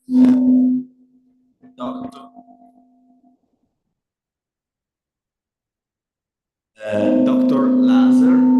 Doctor, Dr. Laser.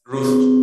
Roast.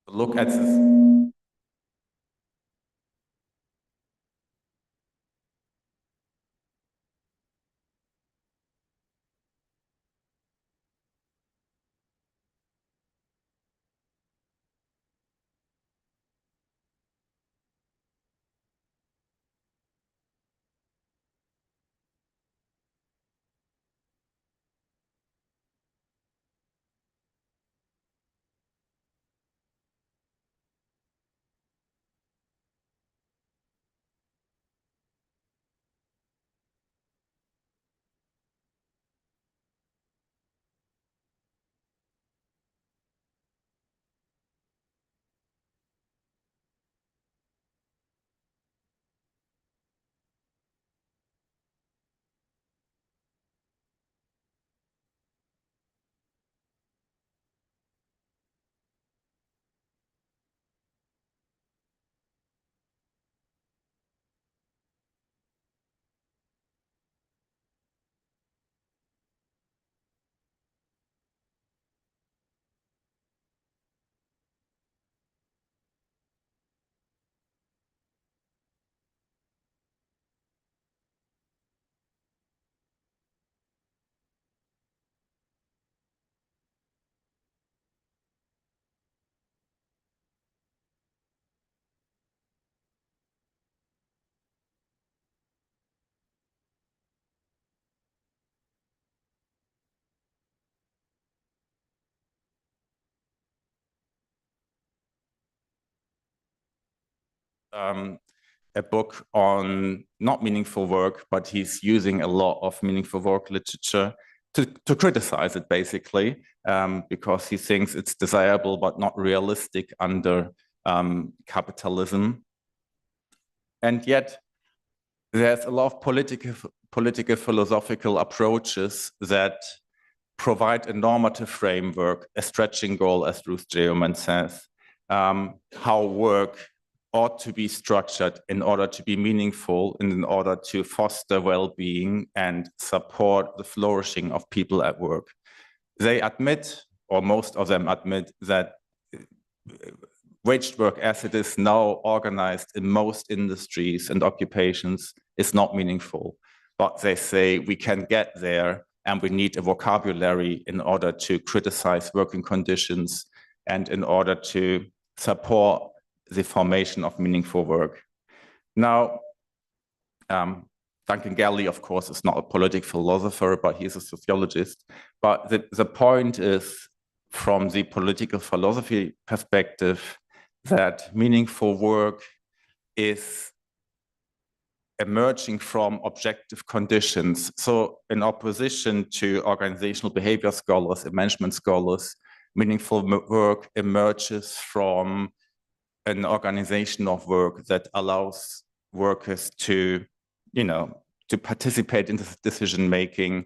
Look at this. a book on not meaningful work, but he's using a lot of meaningful work literature to criticize it, basically, because he thinks it's desirable but not realistic under capitalism. And yet, there's a lot of political philosophical approaches that provide a normative framework, a stretching goal, as Ruth Geoman says, how work ought to be structured in order to be meaningful and in order to foster well-being and support the flourishing of people at work. They admit, or most of them admit, that waged work as it is now organized in most industries and occupations is not meaningful. But they say we can get there, and we need a vocabulary in order to criticize working conditions and in order to support the formation of meaningful work. Now, Duncan Galley, of course, is not a political philosopher, but he's a sociologist. But the point is, from the political philosophy perspective, that meaningful work is emerging from objective conditions. So in opposition to organizational behavior scholars and management scholars, meaningful work emerges from an organization of work that allows workers to, to participate in this decision-making,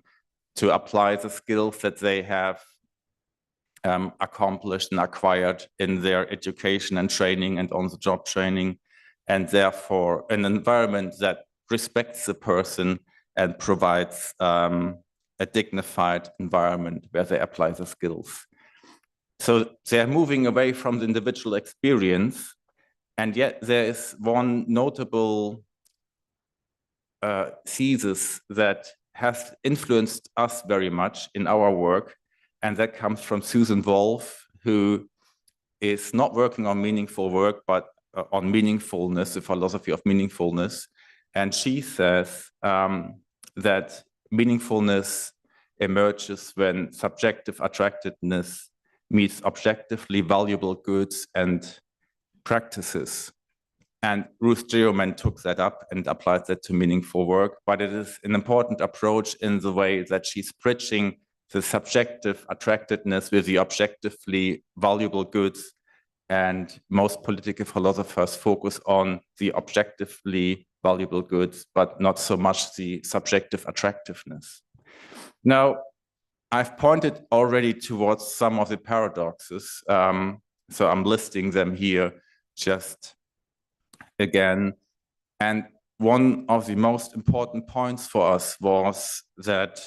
to apply the skills that they have accomplished and acquired in their education and training and on-the-job training, and therefore an environment that respects the person and provides a dignified environment where they apply the skills. So they're moving away from the individual experience, and yet there is one notable thesis that has influenced us very much in our work, and that comes from Susan Wolf, who is not working on meaningful work, but on meaningfulness, the philosophy of meaningfulness. And she says that meaningfulness emerges when subjective attractiveness meets objectively valuable goods and practices. And Ruth Geoman took that up and applied that to meaningful work, but it is an important approach in the way that she's bridging the subjective attractiveness with the objectively valuable goods. And most political philosophers focus on the objectively valuable goods, but not so much the subjective attractiveness. Now, I've pointed already towards some of the paradoxes, so I'm listing them here just again. And one of the most important points for us was that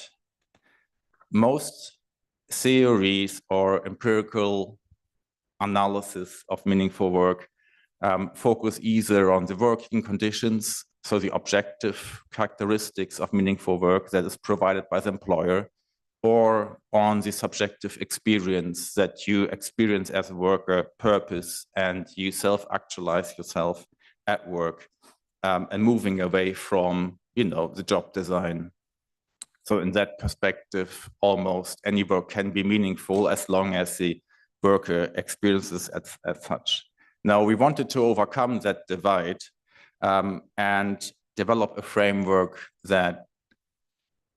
most theories or empirical analysis of meaningful work focus either on the working conditions, so the objective characteristics of meaningful work that is provided by the employer, or on the subjective experience that you experience as a worker, purpose, and you self-actualize yourself at work, and moving away from, the job design. So in that perspective, almost any work can be meaningful as long as the worker experiences as such. Now, we wanted to overcome that divide and develop a framework that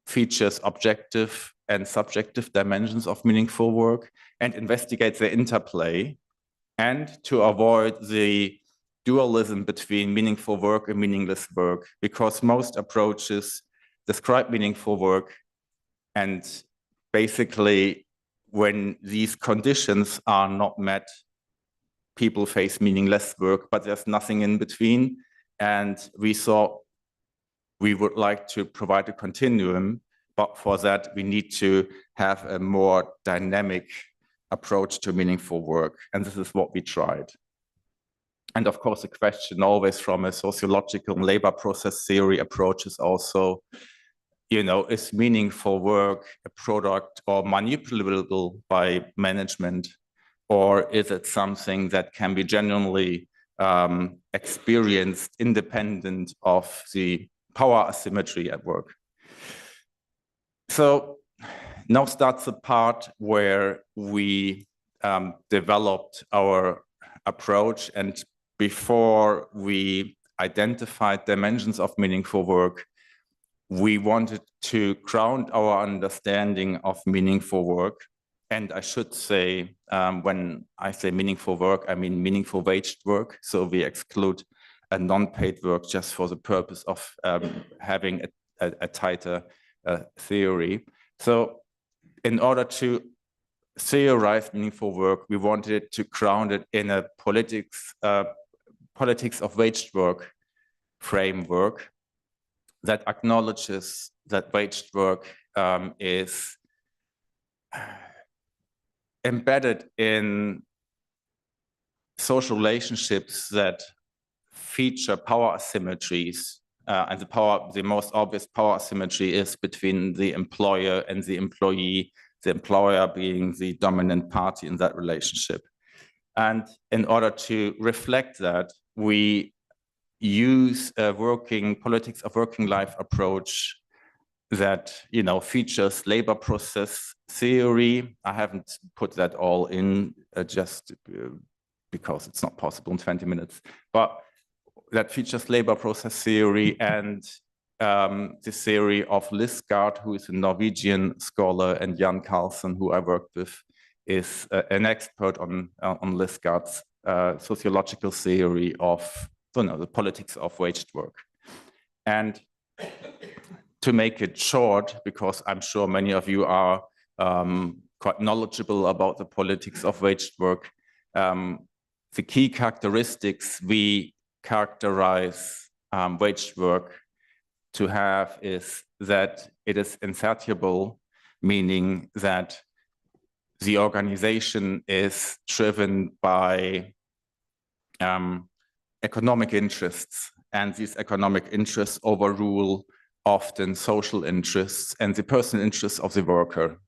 features objective and subjective dimensions of meaningful work and investigates their interplay, and to avoid the dualism between meaningful work and meaningless work, because most approaches describe meaningful work, and basically when these conditions are not met, people face meaningless work, but there's nothing in between. And we thought we would like to provide a continuum, but for that we need to have a more dynamic approach to meaningful work. And this is what we tried. And of course, the question always from a sociological and labor process theory approach is also, is meaningful work a product or manipulable by management, or is it something that can be genuinely experienced independent of the power asymmetry at work? So now starts the part where we developed our approach and before we identified dimensions of meaningful work, we wanted to ground our understanding of meaningful work. And I should say, when I say meaningful work, I mean meaningful waged work. So we exclude a non-paid work just for the purpose of having a tighter theory. So in order to theorize meaningful work, we wanted to ground it in a politics of waged work framework that acknowledges that waged work is embedded in social relationships that feature power asymmetries. And the most obvious power asymmetry is between the employer and the employee, the employer being the dominant party in that relationship. And in order to reflect that, we use a politics of working life approach that features labor process theory. I haven't put that all in just because it's not possible in 20 minutes, but that features labor process theory and the theory of Lisgard, who is a Norwegian scholar, and Jan Carlsen, who I worked with, is an expert on Lisgard's sociological theory of the politics of waged work. And to make it short, because I'm sure many of you are quite knowledgeable about the politics of waged work, the key characteristics we characterize waged work to have is that it is insatiable, meaning that the organization is driven by economic interests, and these economic interests overrule often social interests and the personal interests of the worker.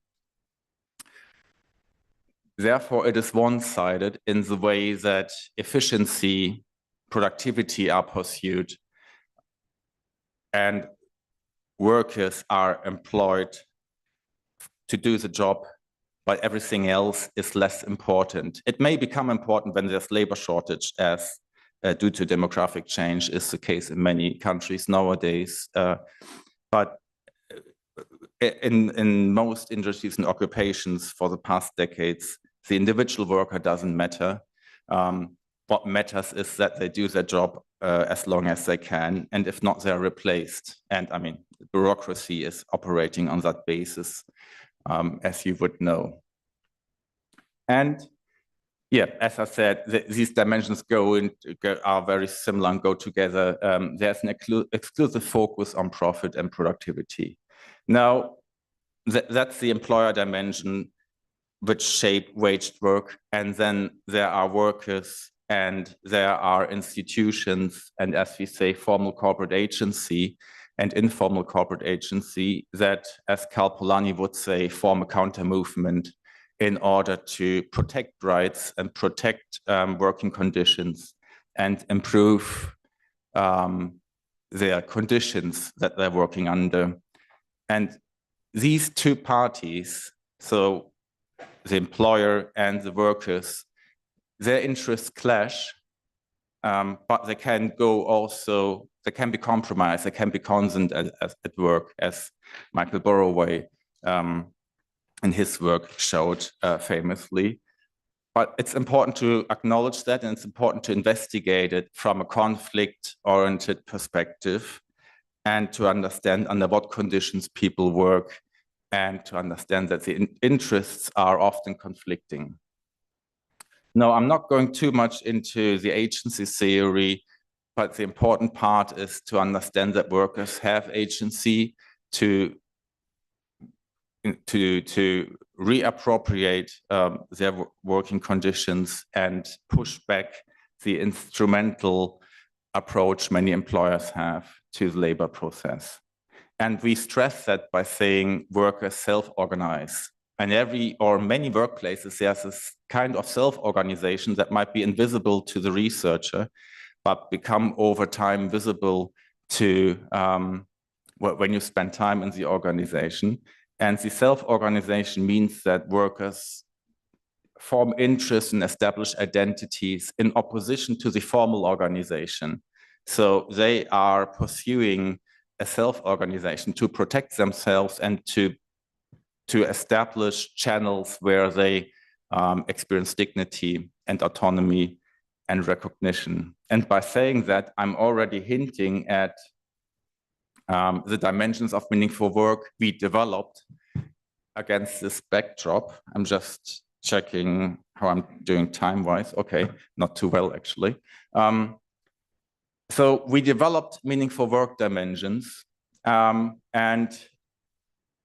Therefore, it is one-sided in the way that efficiency, productivity are pursued, and workers are employed to do the job, but everything else is less important. It may become important when there's labor shortage, as due to demographic change is the case in many countries nowadays. But in most industries and occupations for the past decades, the individual worker doesn't matter. What matters is that they do their job as long as they can, and if not, they're replaced. And I mean, bureaucracy is operating on that basis, as you would know. And yeah, as I said, these dimensions are very similar and go together. There's an exclusive focus on profit and productivity. Now, that's the employer dimension, which shape waged work. And then there are workers and there are institutions, and as we say, formal corporate agency and informal corporate agency that, as Karl Polanyi would say, form a counter movement in order to protect rights and protect working conditions and improve their conditions that they're working under. And these two parties, so the employer and the workers, their interests clash, but they can they can be compromised, they can be constant at work, as Michael Borroway in his work showed famously. But it's important to acknowledge that, and it's important to investigate it from a conflict-oriented perspective and to understand under what conditions people work, and to understand that the interests are often conflicting. Now, I'm not going too much into the agency theory, but the important part is to understand that workers have agency to reappropriate their working conditions and push back the instrumental approach many employers have to the labor process. And we stress that by saying workers self-organize. And many workplaces, there's this kind of self-organization that might be invisible to the researcher, but become over time visible to when you spend time in the organization. And the self-organization means that workers form interests and establish identities in opposition to the formal organization. So they are pursuing a self-organization to protect themselves and to establish channels where they experience dignity and autonomy and recognition. And by saying that, I'm already hinting at the dimensions of meaningful work we developed against this backdrop. I'm just checking how I'm doing time-wise. Okay, not too well, actually. So we developed meaningful work dimensions, and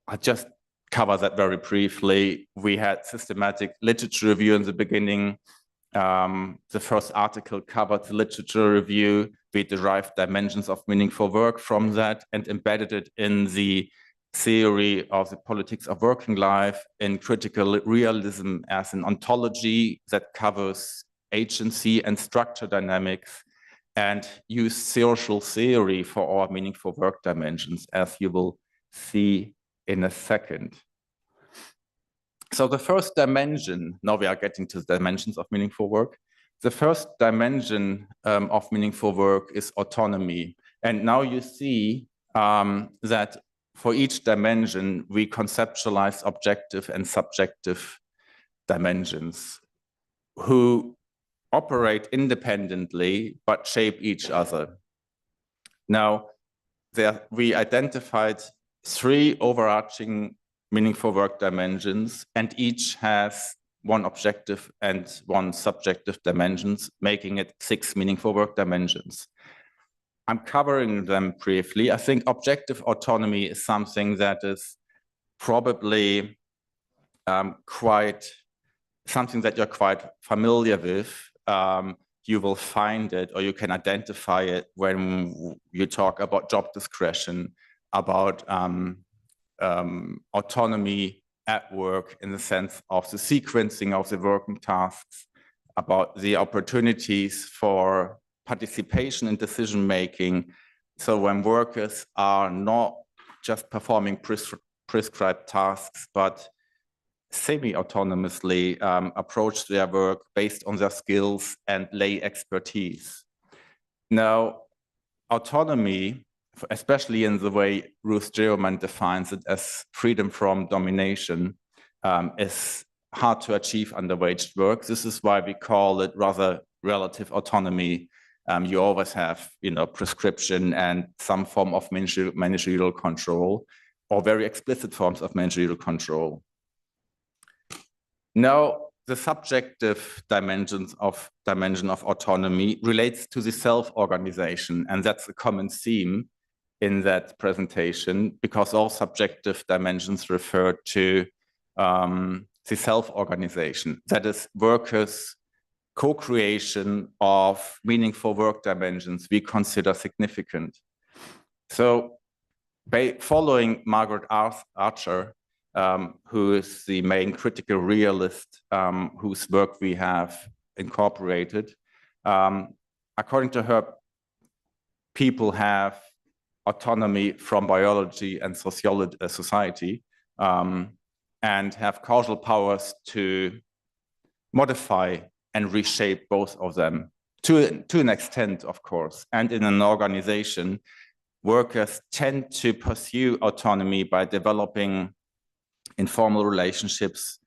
I just cover that very briefly. We had systematic literature review in the beginning. The first article covered the literature review. We derived dimensions of meaningful work from that and embedded it in the theory of the politics of working life, in critical realism as an ontology that covers agency and structure dynamics, and use social theory for our meaningful work dimensions, as you will see in a second. So the first dimension, now we are getting to the dimensions of meaningful work. The first dimension of meaningful work is autonomy. And now you see that for each dimension, we conceptualize objective and subjective dimensions who operate independently but shape each other. Now, we identified 3 overarching meaningful work dimensions, and each has 1 objective and 1 subjective dimensions, making it 6 meaningful work dimensions. I'm covering them briefly. I think objective autonomy is something that is probably something that you're quite familiar with. You will find it, or you can identify it when you talk about job discretion, about autonomy at work in the sense of the sequencing of the working tasks, about the opportunities for participation in decision-making. So when workers are not just performing prescribed tasks, but semi-autonomously approach their work based on their skills and lay expertise. Now, autonomy, especially in the way Ruth Geoman defines it as freedom from domination, is hard to achieve under waged work. This is why we call it rather relative autonomy. You always have, prescription and some form of managerial control, or very explicit forms of managerial control. Now, the subjective dimension of autonomy relates to the self-organization, and that's a common theme in that presentation, because all subjective dimensions refer to the self-organization, that is, workers' co-creation of meaningful work dimensions we consider significant. So, following Margaret Archer, who is the main critical realist whose work we have incorporated, according to her, people have autonomy from biology and society, and have causal powers to modify and reshape both of them to an extent, of course. And in an organization, workers tend to pursue autonomy by developing informal relationships,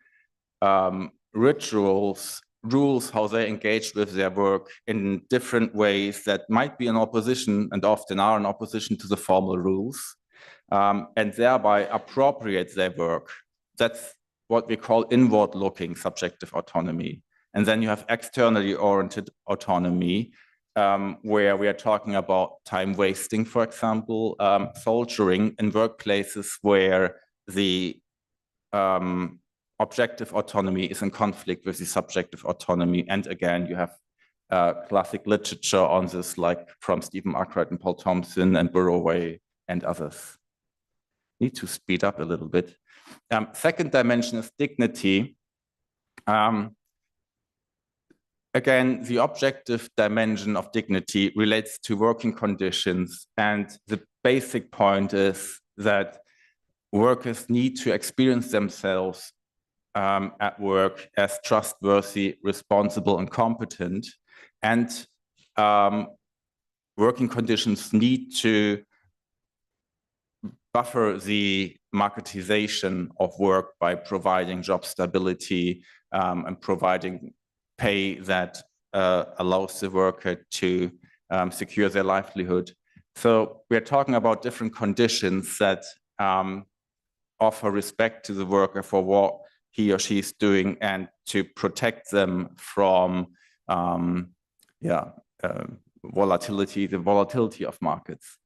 rituals, rules, how they engage with their work in different ways that might be in opposition, and often are in opposition, to the formal rules, and thereby appropriate their work. That's what we call inward-looking subjective autonomy. And then you have externally oriented autonomy, where we are talking about time wasting, for example, soldiering in workplaces where the objective autonomy is in conflict with the subjective autonomy. And again, you have classic literature on this, like from Stephen Arkwright and Paul Thompson and Burroway and others. Need to speed up a little bit. Second dimension is dignity. Again, the objective dimension of dignity relates to working conditions, and the basic point is that workers need to experience themselves at work as trustworthy, responsible, and competent. And working conditions need to buffer the marketization of work by providing job stability and providing pay that allows the worker to secure their livelihood. So we're talking about different conditions that offer respect to the worker for what he or she is doing and to protect them from volatility, the volatility of markets.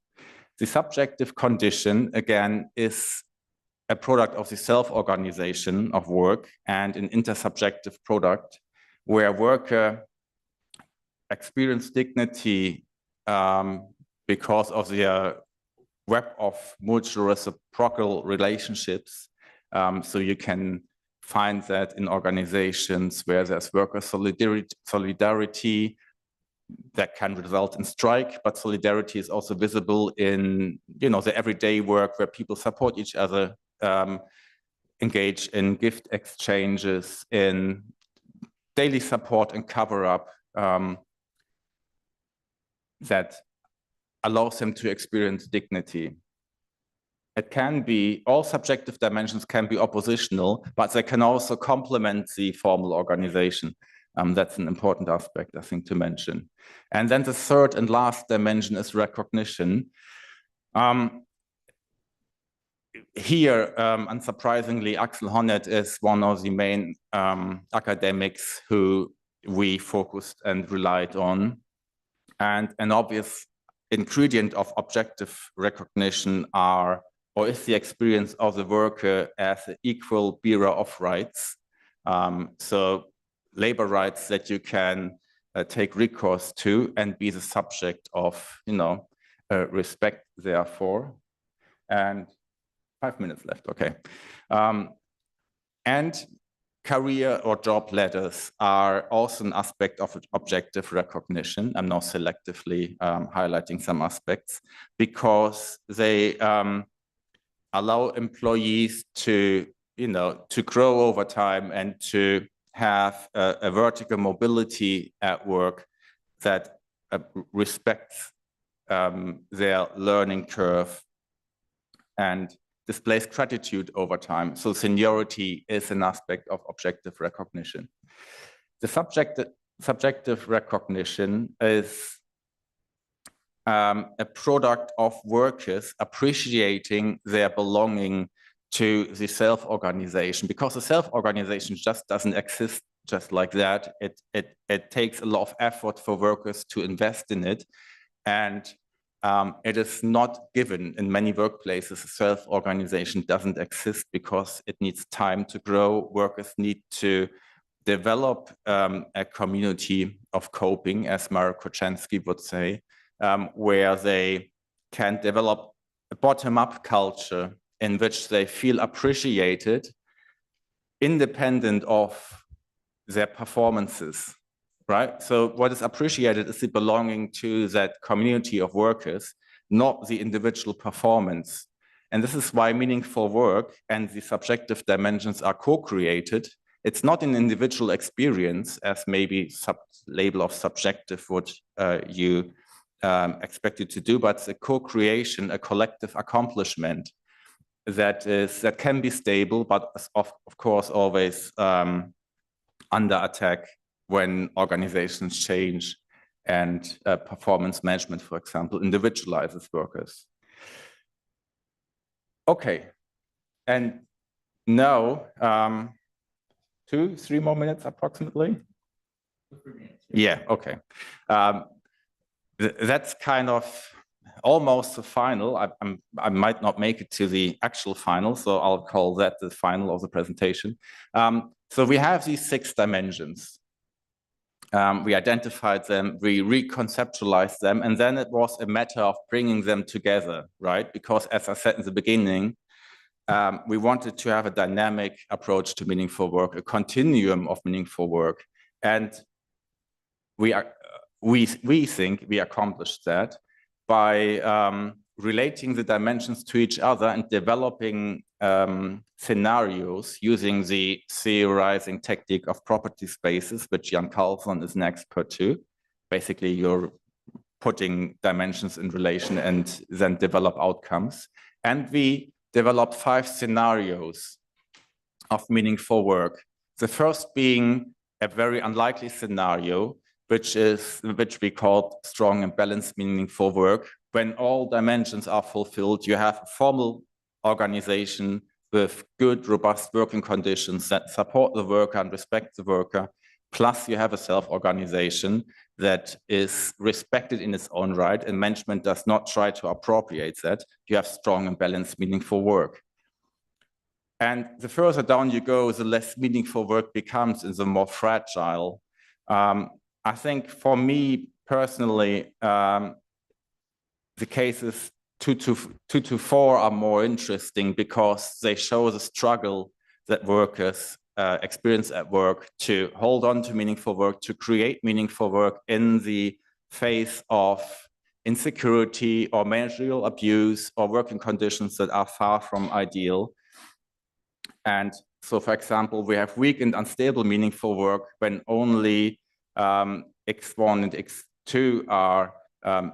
The subjective condition, again, is a product of the self-organization of work and an intersubjective product where worker experience dignity because of their web of mutual reciprocal relationships. So you can find that in organizations where there's worker solidarity that can result in strike, but solidarity is also visible in, the everyday work where people support each other, engage in gift exchanges, in daily support and cover-up that allows them to experience dignity. It can be, all subjective dimensions can be oppositional, but they can also complement the formal organization. That's an important aspect, I think, to mention. And then the third and last dimension is recognition. Here, unsurprisingly, Axel Honneth is one of the main academics who we focused and relied on. And an obvious ingredient of objective recognition is the experience of the worker as an equal bearer of rights. So labor rights that you can take recourse to and be the subject of, respect therefore. And 5 minutes left, okay. And career or job ladders are also an aspect of objective recognition. I'm now selectively highlighting some aspects because they allow employees to, to grow over time and to have a vertical mobility at work that respects their learning curve and displays gratitude over time. So seniority is an aspect of objective recognition. The subjective recognition is a product of workers appreciating their belonging to the self-organization, because the self-organization just doesn't exist just like that. It takes a lot of effort for workers to invest in it. And it is not given in many workplaces. Self-organization doesn't exist because it needs time to grow. Workers need to develop a community of coping, as Marek Kochansky would say, where they can develop a bottom-up culture in which they feel appreciated, independent of their performances. Right? So what is appreciated is the belonging to that community of workers, not the individual performance. And this is why meaningful work and the subjective dimensions are co-created. It's not an individual experience, as maybe label of subjective would you expect it to do, but it's a co-creation, a collective accomplishment that can be stable, but of course always under attack when organizations change and performance management, for example, individualizes workers. Okay, and now 2-3 more minutes approximately. 3 minutes. Yeah, okay. That's kind of almost the final. I might not make it to the actual final, so I'll call that the final of the presentation. So we have these 6 dimensions. We identified them, we reconceptualized them, and then it was a matter of bringing them together, right? Because as I said in the beginning, we wanted to have a dynamic approach to meaningful work, a continuum of meaningful work. And we think we accomplished that by relating the dimensions to each other and developing scenarios using the theorizing technique of property spaces, which Jan Carlson is an expert to. Basically, you're putting dimensions in relation and then develop outcomes. And we developed 5 scenarios of meaningful work. The first being a very unlikely scenario, which we call strong and balanced meaningful work. When all dimensions are fulfilled, you have a formal organization with good, robust working conditions that support the worker and respect the worker. Plus, you have a self-organization that is respected in its own right, and management does not try to appropriate that. You have strong and balanced, meaningful work. And the further down you go, the less meaningful work becomes and the more fragile. I think for me personally, the cases 2 to 4 are more interesting because they show the struggle that workers experience at work to hold on to meaningful work, to create meaningful work in the face of insecurity or managerial abuse or working conditions that are far from ideal. And so, for example, we have weak and unstable meaningful work when only X1 and X2 are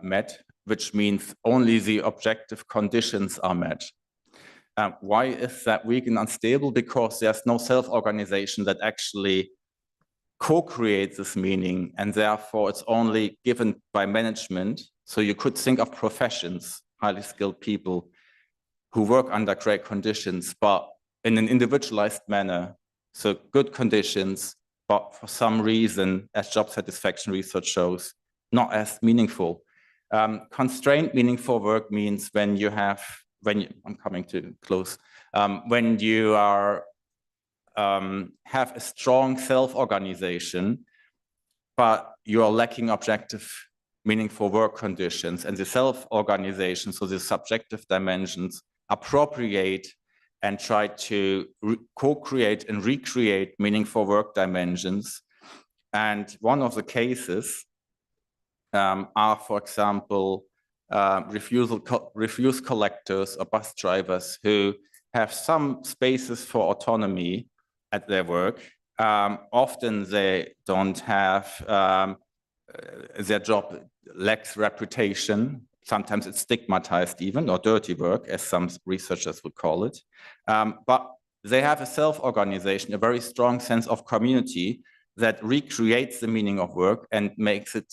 met, which means only the objective conditions are met. Why is that weak and unstable? Because there's no self-organization that actually co-creates this meaning, and therefore it's only given by management. So you could think of professions, highly skilled people who work under great conditions, but in an individualized manner. So good conditions, but for some reason, as job satisfaction research shows, not as meaningful. Constrained meaningful work means when you have, I'm coming to close, when you are, have a strong self-organization, but you are lacking objective meaningful work conditions, and the self-organization, so the subjective dimensions, appropriate and try to co-create and recreate meaningful work dimensions. And one of the cases are, for example, refuse collectors or bus drivers who have some spaces for autonomy at their work. Often they don't have, their job lacks reputation. Sometimes it's stigmatized even, or dirty work, as some researchers would call it. But they have a self-organization, a very strong sense of community that recreates the meaning of work and makes it,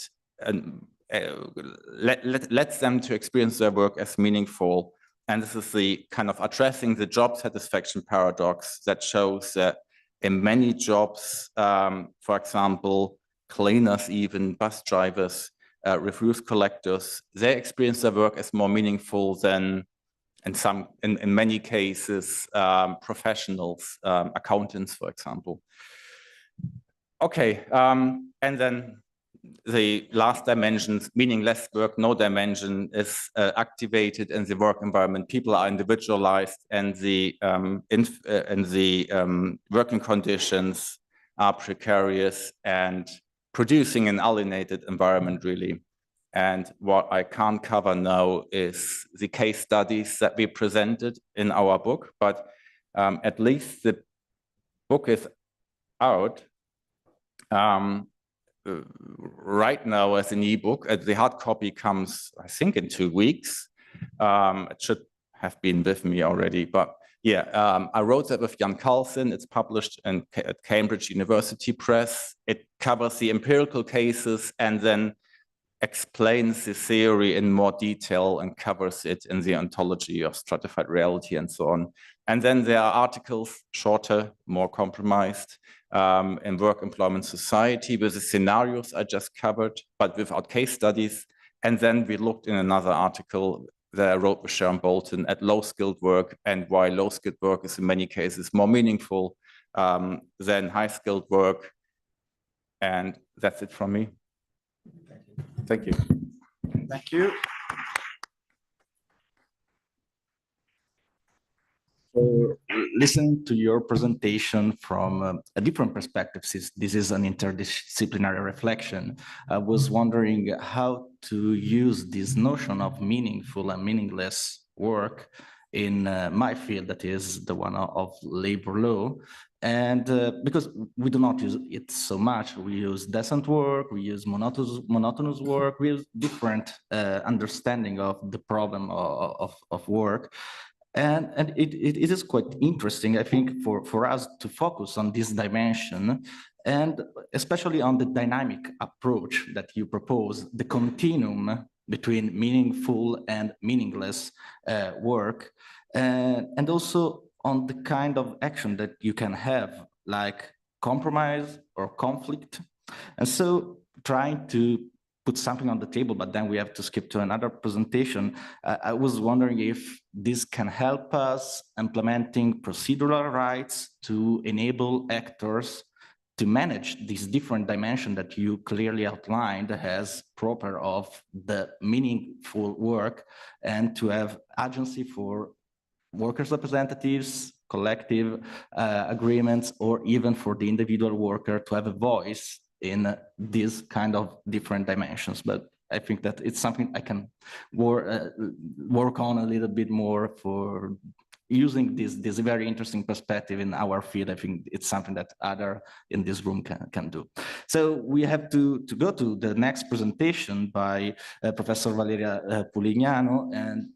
lets them to experience their work as meaningful. And this is the kind of addressing the job satisfaction paradox that shows that in many jobs, for example, cleaners, even bus drivers, refuse collectors, they experience their work as more meaningful than in many cases, professionals, accountants, for example. Okay, and then the last dimension, meaningless work, no dimension, is activated in the work environment. People are individualized, and the working conditions are precarious and producing an alienated environment, really. And what I can't cover now is the case studies that we presented in our book, but at least the book is out right now as an ebook. The hard copy comes, I think, in 2 weeks. It should have been with me already, but yeah, I wrote that with Jan Carlson. It's published at Cambridge University Press. It covers the empirical cases and then explains the theory in more detail and covers it in the ontology of stratified reality and so on. And then there are articles, shorter, more compromised, in Work Employment Society with the scenarios I just covered, but without case studies. And then we looked in another article that I wrote with Sharon Bolton at low-skilled work and why low-skilled work is in many cases more meaningful than high-skilled work. And that's it from me. Thank you. Thank you. So listening to your presentation from a different perspective, since this is an interdisciplinary reflection, I was wondering how to use this notion of meaningful and meaningless work in my field, that is the one of labor law. And because we do not use it so much, we use decent work, we use monotonous work, we use different understanding of the problem of work. And it is quite interesting, I think, for us to focus on this dimension, and especially on the dynamic approach that you propose, the continuum between meaningful and meaningless work, and also on the kind of action that you can have, like compromise or conflict. And so trying to put something on the table, but then we have to skip to another presentation. I was wondering if this can help us implementing procedural rights to enable actors to manage these different dimensions that you clearly outlined as proper of the meaningful work, and to have agency for workers' representatives, collective agreements, or even for the individual worker to have a voice in these kind of different dimensions. But I think that it's something I can work on a little bit more for using this very interesting perspective in our field. I think it's something that other in this room can do. So we have to go to the next presentation by Professor Valeria Pulignano. And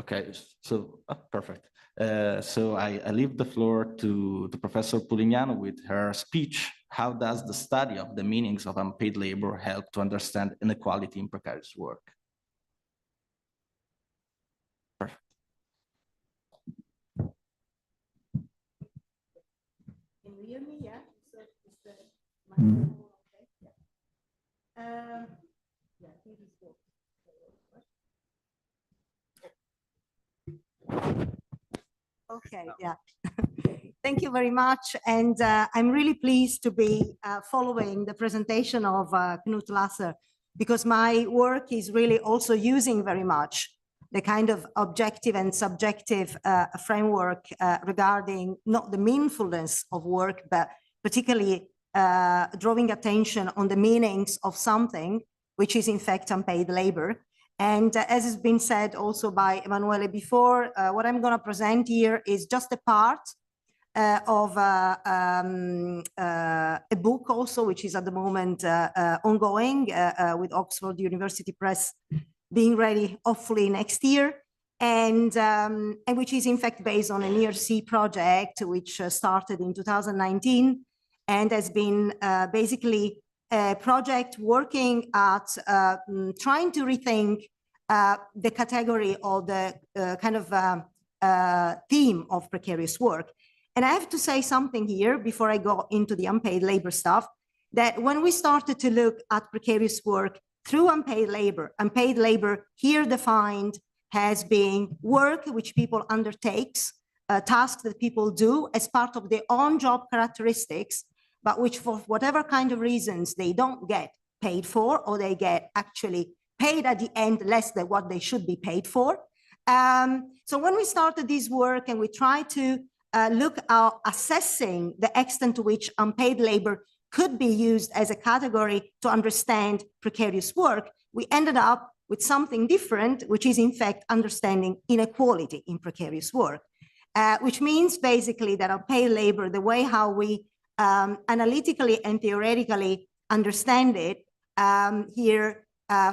okay, so perfect. So I leave the floor to Professor Pulignano with her speech. How does the study of the meanings of unpaid labor help to understand inequality in precarious work? Perfect. Can you hear me? Yeah. So is the microphone okay? Yeah. Yeah, I think it's good. Okay, yeah. Thank you very much. And I'm really pleased to be following the presentation of Knut Lasser, because my work is really also using very much the kind of objective and subjective framework regarding not the meaningfulness of work, but particularly drawing attention on the meanings of something which is in fact unpaid labor. And as has been said also by Emanuele before, what I'm going to present here is just a part of a book also, which is at the moment ongoing with Oxford University Press being ready hopefully next year, and which is in fact based on an ERC project which started in 2019 and has been basically a project working at trying to rethink the category or the kind of theme of precarious work. And I have to say something here before I go into the unpaid labor stuff, that when we started to look at precarious work through unpaid labor here defined as being work which people undertakes, tasks that people do as part of their own job characteristics, but which for whatever kind of reasons they don't get paid for, or they get actually paid at the end less than what they should be paid for. So when we started this work and we tried to look at assessing the extent to which unpaid labor could be used as a category to understand precarious work, we ended up with something different, which is in fact understanding inequality in precarious work, which means basically that unpaid labor, the way how we analytically and theoretically understand it here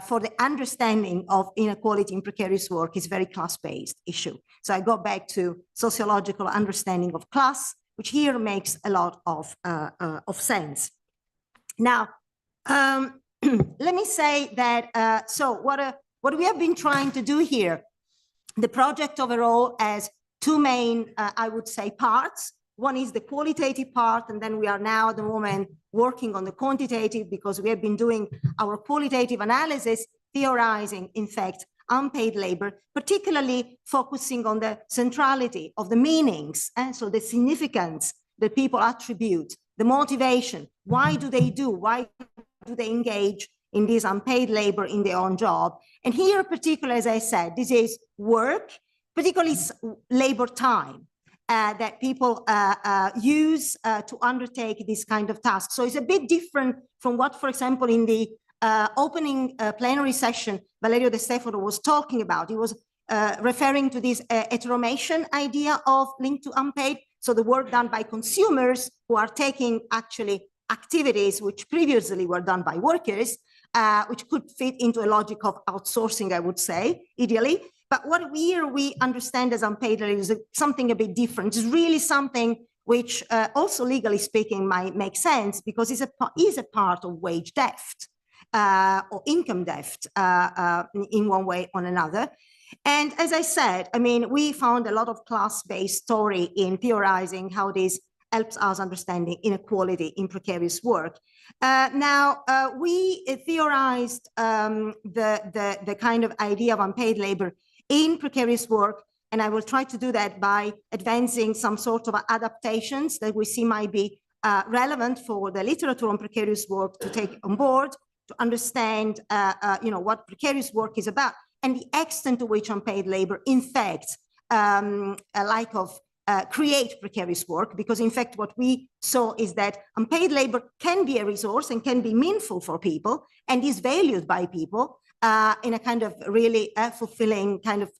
for the understanding of inequality in precarious work is very class-based issue. So I go back to sociological understanding of class, which here makes a lot of sense. Now, let me say that, so what we have been trying to do here, the project overall has two main, I would say, parts. One is the qualitative part, and then we are now at the moment working on the quantitative, because we have been doing our qualitative analysis, theorizing, in fact, unpaid labor, particularly focusing on the centrality of the meanings, and so the significance that people attribute, the motivation, why do they engage in this unpaid labor in their own job. And here, particularly, as I said, this is work, particularly labor time. that people use to undertake this kind of task. So it's a bit different from what, for example, in the opening plenary session, Valerio De Stefano was talking about. He was referring to this heteromation idea of linked to unpaid. So the work done by consumers who are taking actually activities which previously were done by workers, which could fit into a logic of outsourcing, I would say, ideally. But what we understand as unpaid labor is something a bit different. It's really something which also legally speaking might make sense because it's a part of wage theft or income theft in one way or another. And as I said, I mean, we found a lot of class-based story in theorizing how this helps us understanding inequality in precarious work. We theorized the kind of idea of unpaid labor in precarious work, and I will try to do that by advancing some sort of adaptations that we see might be relevant for the literature on precarious work to take on board, to understand what precarious work is about, and the extent to which unpaid labor, in fact, create precarious work, because in fact what we saw is that unpaid labor can be a resource and can be meaningful for people and is valued by people in a kind of really fulfilling kind of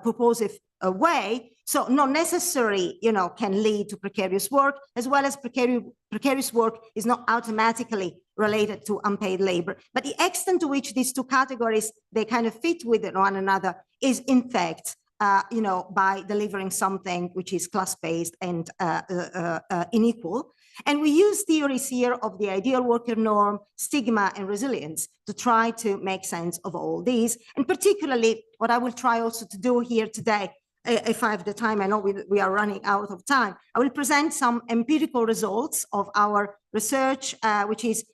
purposive way. So not necessarily, can lead to precarious work, as well as precarious work is not automatically related to unpaid labor. But the extent to which these two categories, they kind of fit with one another is in fact, by delivering something which is class-based and unequal. And we use theories here of the ideal worker norm, stigma, and resilience to try to make sense of all these. And particularly what I will try also to do here today, if I have the time, I know we are running out of time, I will present some empirical results of our research, which is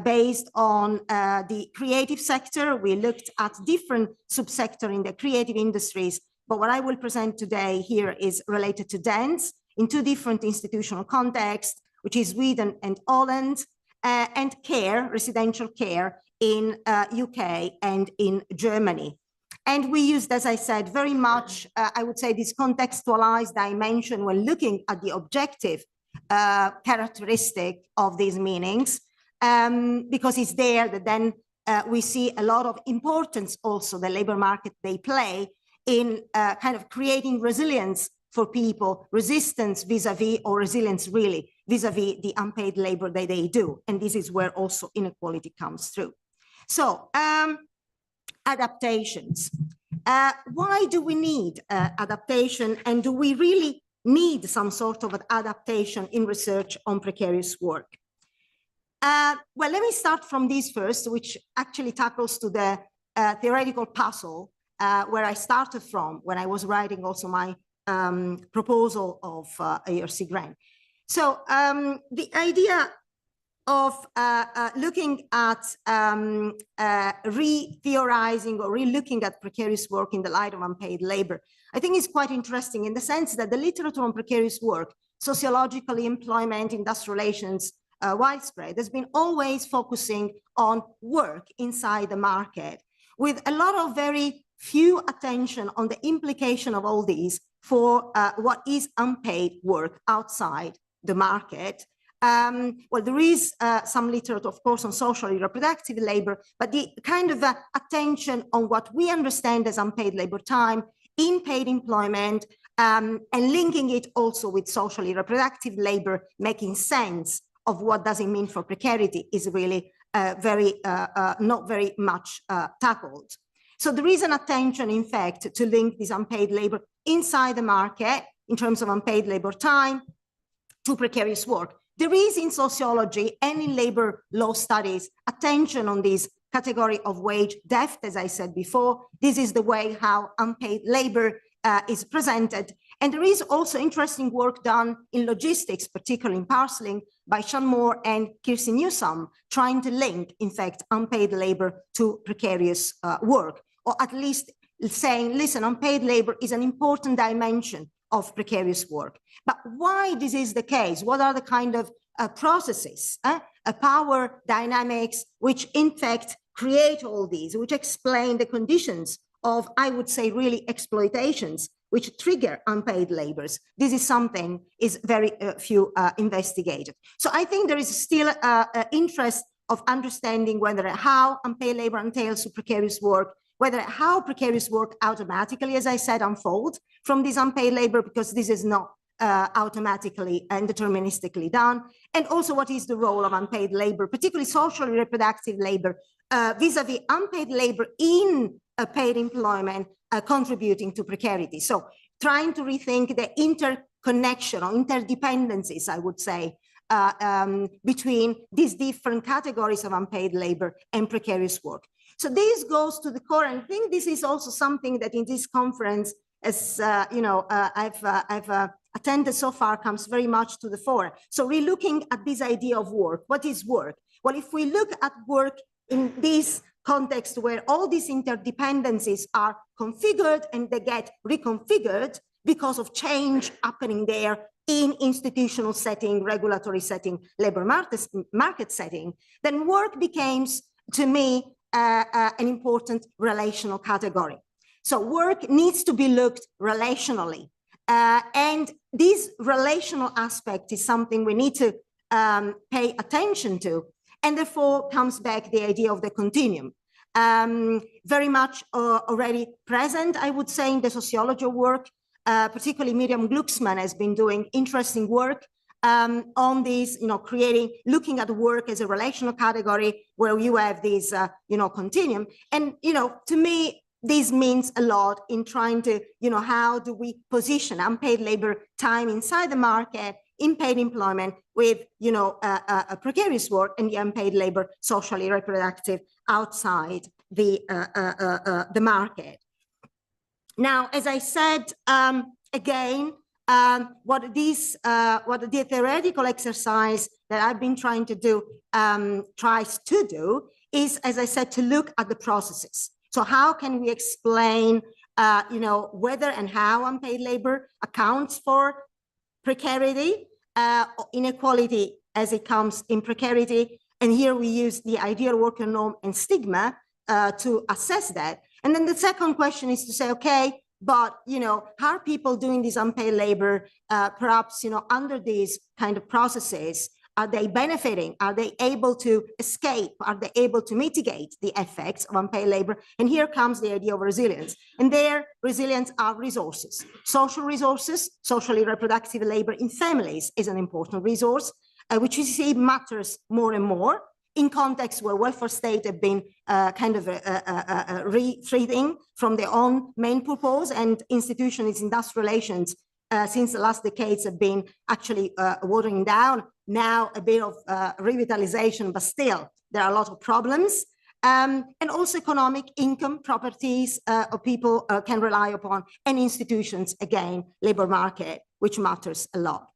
based on the creative sector. We looked at different subsectors in the creative industries, but what I will present today here is related to dance in two different institutional contexts, which is Sweden and Holland, and care, residential care in UK and in Germany. And we used, as I said, very much, I would say, this contextualized dimension when looking at the objective characteristic of these meanings, because it's there that then we see a lot of importance also the labor market they play in kind of creating resilience for people, resistance vis-a-vis, or resilience really vis-a-vis the unpaid labor that they do. And this is where also inequality comes through. So adaptations. Why do we need adaptation, and do we really need some sort of an adaptation in research on precarious work? Well, let me start from this first, which actually tackles to the theoretical puzzle where I started from when I was writing also my proposal of ARC grant. So the idea of looking at re-theorizing or re-looking at precarious work in the light of unpaid labor, I think is quite interesting in the sense that the literature on precarious work, sociologically, employment, industrial relations, widespread, has been always focusing on work inside the market, with a lot of very few attention on the implication of all these for what is unpaid work outside the market. Well, there is some literature, of course, on social and reproductive labor, but the kind of attention on what we understand as unpaid labor time in paid employment, and linking it also with socially reproductive labor, making sense of what does it mean for precarity, is really not very much tackled. So there is an attention, in fact, to link this unpaid labor inside the market in terms of unpaid labor time to precarious work. There is in sociology and in labor law studies attention on this category of wage theft, as I said before. This is the way how unpaid labor is presented. And there is also interesting work done in logistics, particularly in parceling, by Sean Moore and Kirsten Newsome, trying to link, in fact, unpaid labor to precarious work, or at least saying, listen, unpaid labor is an important dimension of precarious work. But why this is the case? What are the kind of processes, power dynamics, which in fact create all these, which explain the conditions of, I would say, really exploitations which trigger unpaid labors. This is something is very few investigated. So I think there is still interest of understanding whether how unpaid labor entails precarious work, whether how precarious work automatically, as I said, unfolds from this unpaid labor, because this is not automatically and deterministically done, and also what is the role of unpaid labor, particularly social and reproductive labor, vis-a-vis unpaid labor in paid employment contributing to precarity. So trying to rethink the interconnection or interdependencies, I would say, between these different categories of unpaid labor and precarious work. So this goes to the core, and I think this is also something that in this conference, as I've attended so far, comes very much to the fore. So relooking at this idea of work. What is work? Well, if we look at work in this context where all these interdependencies are configured and they get reconfigured because of change happening there in institutional setting, regulatory setting, labor market setting, then work becomes, to me, an important relational category. So work needs to be looked relationally. And this relational aspect is something we need to pay attention to. And therefore comes back the idea of the continuum. Very much already present, I would say, in the sociology of work. Particularly Miriam Glucksmann has been doing interesting work on this, looking at work as a relational category where you have this, continuum. And, to me, this means a lot in trying to, how do we position unpaid labor time inside the market, in paid employment with, a precarious work, and the unpaid labor socially reproductive outside the market. Now, as I said, again, what the theoretical exercise that I've been trying to do tries to do is, as I said, to look at the processes. So how can we explain, whether and how unpaid labor accounts for precarity, inequality as it comes in precarity. And here we use the ideal worker norm and stigma to assess that. And then the second question is to say, okay, but, how are people doing this unpaid labor, perhaps, under these kind of processes? Are they benefiting? Are they able to escape? Are they able to mitigate the effects of unpaid labor? And here comes the idea of resilience. And there, resilience are resources, socially reproductive labor in families is an important resource, which you see matters more and more in contexts where welfare state have been retreating from their own main purpose, and institutions, industrial relations, since the last decades have been actually watering down. Now a bit of revitalization, but still there are a lot of problems. And also economic income, properties of people can rely upon, and institutions, again, labor market, which matters a lot.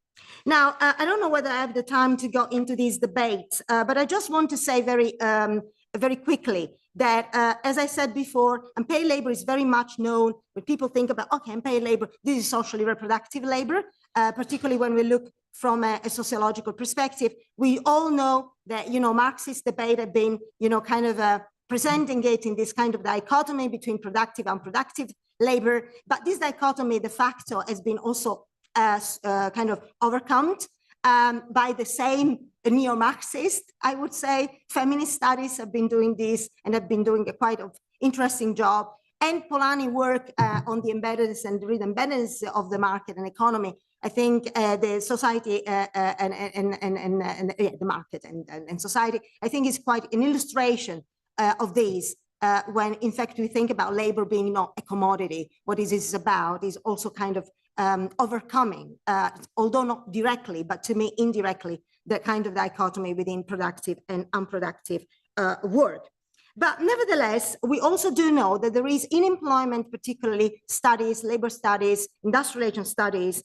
Now, I don't know whether I have the time to go into these debates, but I just want to say very quickly that, as I said before, unpaid labor is very much known when people think about, okay, unpaid labor, this is socially reproductive labor, particularly when we look from a sociological perspective. We all know that, Marxist debate have been, presenting it in this kind of dichotomy between productive and unproductive labor. But this dichotomy de facto has been also overcome by the same neo-Marxist, I would say. Feminist studies have been doing this and have been doing a quite interesting job. And Polanyi work on the embeddedness and the embeddedness of the market and economy. I think the society and the market and society, I think is quite an illustration of these. When in fact we think about labor being not a commodity, what is this about is also kind of overcoming, although not directly, but to me indirectly, the kind of dichotomy within productive and unproductive work. But nevertheless, we also do know that there is in employment, particularly studies, labor studies, industrial relation studies,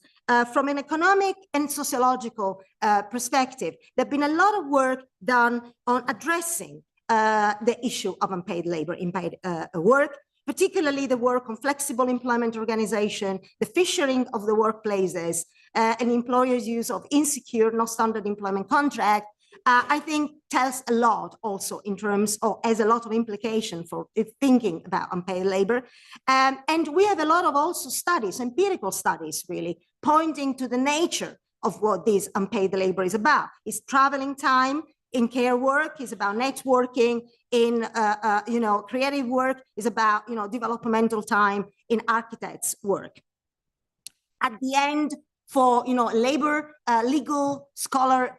from an economic and sociological perspective, there's been a lot of work done on addressing the issue of unpaid labor in paid work, particularly the work on flexible employment organization, the fissuring of the workplaces, and employers' use of insecure, non-standard employment contract, I think tells a lot also in terms of, has a lot of implication for thinking about unpaid labor. And we have a lot of also studies, empirical studies really, pointing to the nature of what this unpaid labor is about. It's traveling time in care work, is about networking, in creative work, is about developmental time in architects' work. At the end, for labor, legal scholar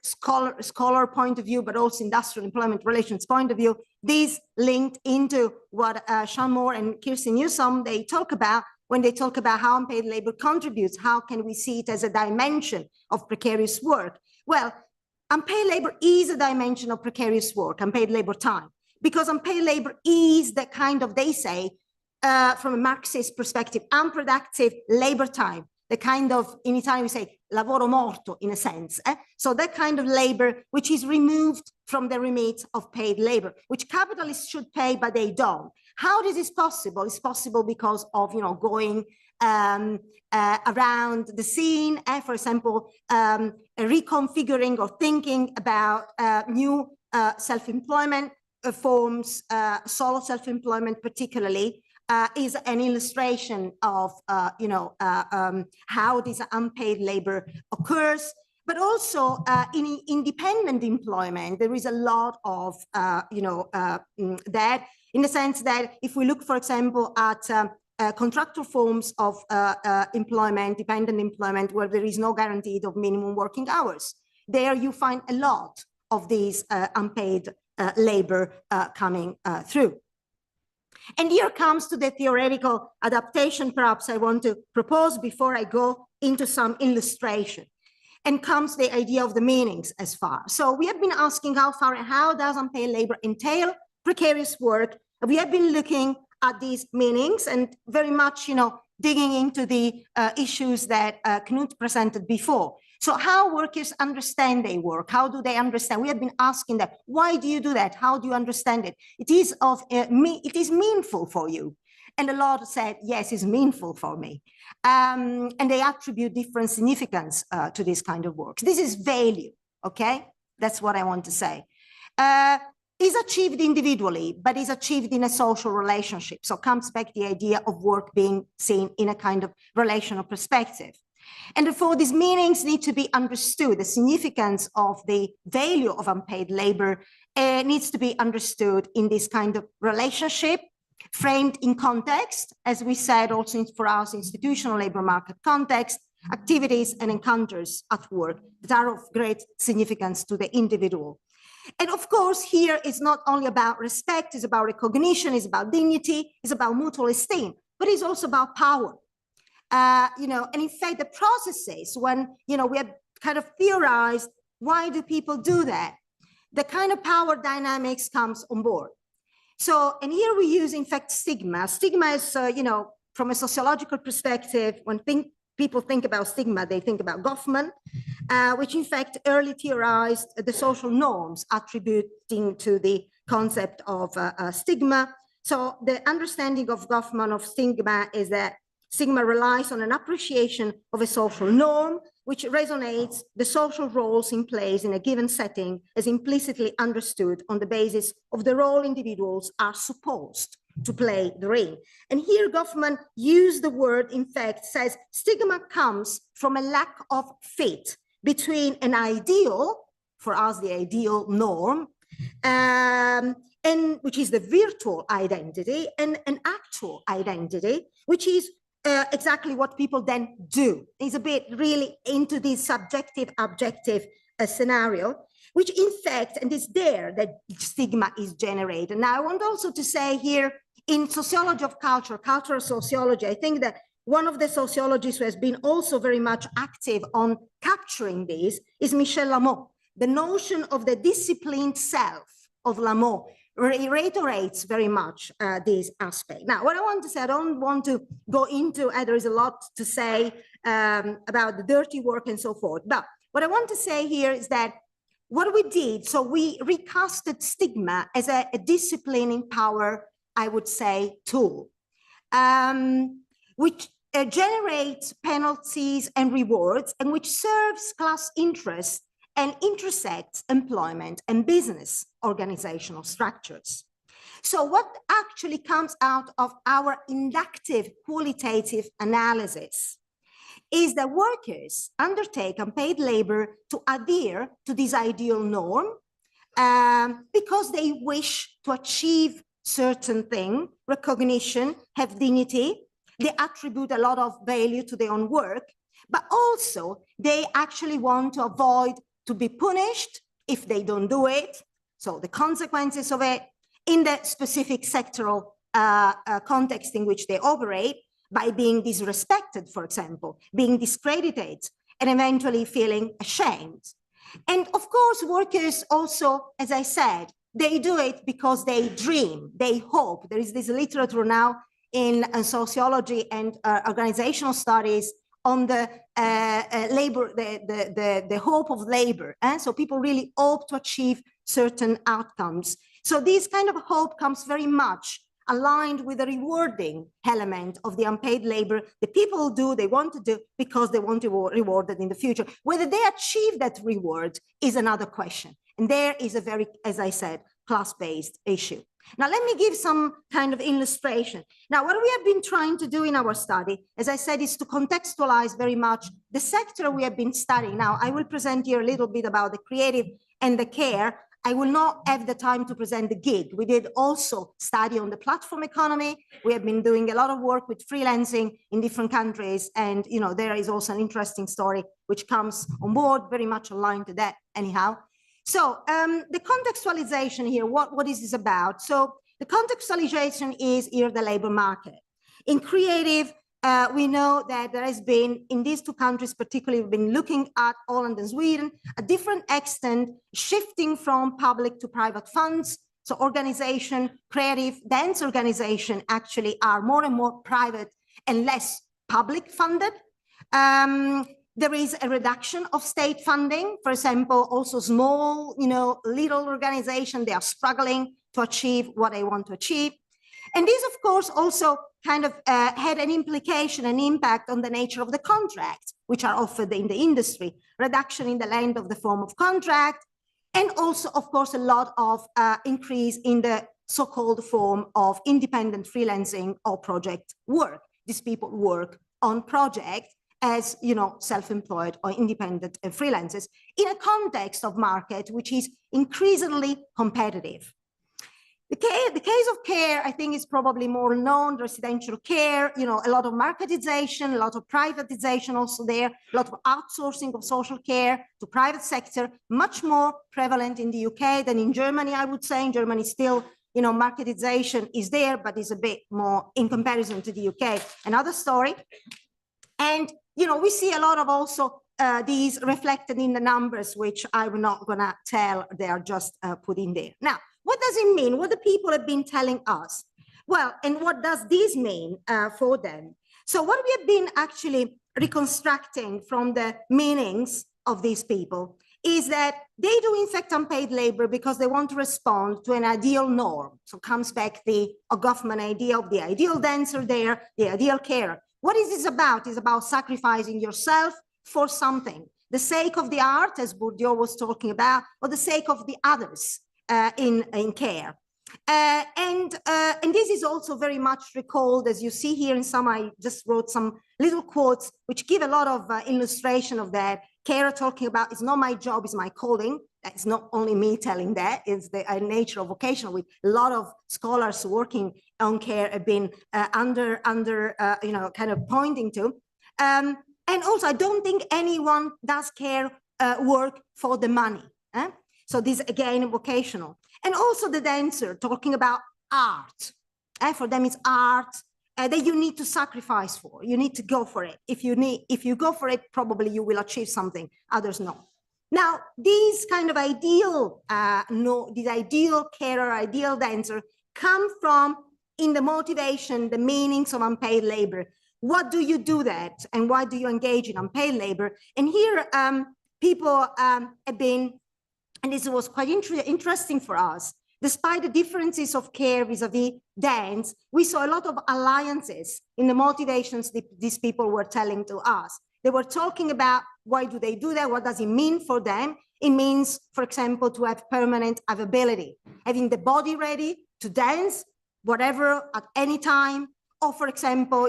point of view, but also industrial employment relations point of view, these linked into what Sean Moore and Kirsten Newsom, they talk about when they talk about how unpaid labor contributes. How can we see it as a dimension of precarious work? Well, unpaid labor is a dimension of precarious work, unpaid labor time, because unpaid labor is the kind of, they say, from a Marxist perspective, unproductive labor time, the kind of, in Italian we say, lavoro morto in a sense. So that kind of labor which is removed from the remit of paid labor, which capitalists should pay, but they don't. How this is possible? It's possible because of, going around the scene, for example, reconfiguring or thinking about new self-employment forms, solo self-employment particularly, is an illustration of how this unpaid labor occurs. But also in independent employment, there is a lot of that, in the sense that if we look, for example, at contractual forms of employment, dependent employment, where there is no guarantee of minimum working hours, there you find a lot of these unpaid labor coming through. And here comes to the theoretical adaptation, perhaps I want to propose before I go into some illustration, and comes the idea of the meanings as far. So we have been asking how does unpaid labor entail precarious work? We have been looking at these meanings and very much, digging into the issues that Knut presented before. So how workers understand their work? How do they understand? We have been asking them, why do you do that? How do you understand it? It is meaningful for you. And a lot said, yes, it's meaningful for me. And they attribute different significance to this kind of work. This is value, okay? That's what I want to say. Is achieved individually, but is achieved in a social relationship. So comes back the idea of work being seen in a kind of relational perspective. And therefore, these meanings need to be understood. The significance of the value of unpaid labor needs to be understood in this kind of relationship, framed in context, as we said, also for our institutional labor market context, activities and encounters at work that are of great significance to the individual. And of course, here it's not only about respect, it's about recognition, it's about dignity, it's about mutual esteem, but it's also about power. And in fact, the processes when, we have kind of theorized, why do people do that? The kind of power dynamics comes on board. So, and here we use, in fact, stigma. Stigma is, from a sociological perspective, when people think about stigma, they think about Goffman, which in fact early theorized the social norms attributing to the concept of stigma. So the understanding of Goffman of stigma is that stigma relies on an appreciation of a social norm, which resonates the social roles in place in a given setting as implicitly understood on the basis of the role individuals are supposed to play therein. And here Goffman used the word, in fact, says stigma comes from a lack of fit between an ideal, for us the ideal norm, and which is the virtual identity, and an actual identity, which is exactly what people then do. It's a bit really into this subjective, objective scenario, which in fact, and it's there that stigma is generated. Now, I want also to say here, in sociology of culture, cultural sociology, I think that one of the sociologists who has been also very much active on capturing this is Michel Lamot. The notion of the disciplined self of Lamot reiterates very much this aspect. Now, what I want to say, I don't want to go into, there is a lot to say about the dirty work and so forth, but what I want to say here is that what we did, so we recasted stigma as a disciplining power, I would say, tool, which generates penalties and rewards and which serves class interests and intersects employment and business organizational structures. So what actually comes out of our inductive qualitative analysis is that workers undertake unpaid labor to adhere to this ideal norm because they wish to achieve certain thing, recognition, have dignity. They attribute a lot of value to their own work, but also they actually want to avoid to be punished if they don't do it. So the consequences of it in the specific sectoral context in which they operate, by being disrespected, for example, being discredited, and eventually feeling ashamed. And of course, workers also, as I said, they do it because they dream, they hope. There is this literature now in sociology and organizational studies on the labor, the hope of labor. And so people really hope to achieve certain outcomes. So this kind of hope comes very much aligned with the rewarding element of the unpaid labor that people do, they want to do because they want to be rewarded in the future. Whether they achieve that reward is another question. And there is a very, as I said, class-based issue. Now, let me give some kind of illustration. Now, what we have been trying to do in our study, as I said, is to contextualize very much the sector we have been studying. Now, I will present here a little bit about the creative and the care. I will not have the time to present the gig. We did also study on the platform economy. We have been doing a lot of work with freelancing in different countries. And, you know, there is also an interesting story which comes on board, very much aligned to that anyhow. So the contextualization here, what is this about? So the contextualization is here the labor market. In creative, we know that there has been, in these two countries particularly, we've been looking at Holland and Sweden, a different extent, shifting from public to private funds. So organization, creative, dance organization actually are more and more private and less public funded. There is a reduction of state funding. For example, also small, you know, little organizations, they are struggling to achieve what they want to achieve. And this, of course, also kind of had an implication, an impact on the nature of the contracts, which are offered in the industry, reduction in the length of the form of contract, and also, of course, a lot of increase in the so-called form of independent freelancing or project work. These people work on projects as, you know, self-employed or independent freelancers in a context of market which is increasingly competitive. The case of care, I think, is probably more known, residential care, you know, a lot of marketization, a lot of privatization also there, a lot of outsourcing of social care to private sector, much more prevalent in the UK than in Germany, I would say. In Germany still, you know, marketization is there, but is a bit more in comparison to the UK. Another story. And, you know, we see a lot of also these reflected in the numbers, which I'm not gonna tell, they are just put in there. Now, what does it mean? What the people have been telling us? Well, and what does this mean for them? So what we have been actually reconstructing from the meanings of these people is that they do in fact unpaid labor because they want to respond to an ideal norm. So comes back the Goffman idea of the ideal dancer there, the ideal carer. What is this about? It's about sacrificing yourself for something, the sake of the art, as Bourdieu was talking about, or the sake of the others in care. And this is also very much recalled, as you see here in some, I just wrote some little quotes which give a lot of illustration of that. Care talking about, it's not my job, it's my calling. It's not only me telling that, it's the nature of vocational, with a lot of scholars working on care have been you know, kind of pointing to. And also, I don't think anyone does care work for the money. So this, again, vocational. And also the dancer talking about art. For them, it's art that you need to sacrifice for. You need to go for it. If you go for it, probably you will achieve something. Others no. Now, these kind of ideal, this ideal carer, ideal dancer, come from in the motivation, the meanings of unpaid labor. What do you do that? And why do you engage in unpaid labor? And here, people have been, and this was quite interesting for us, despite the differences of care vis-a-vis dance, we saw a lot of alliances in the motivations these people were telling to us. They were talking about why do they do that? What does it mean for them? It means, for example, to have permanent availability, having the body ready to dance, whatever, at any time. Or, for example,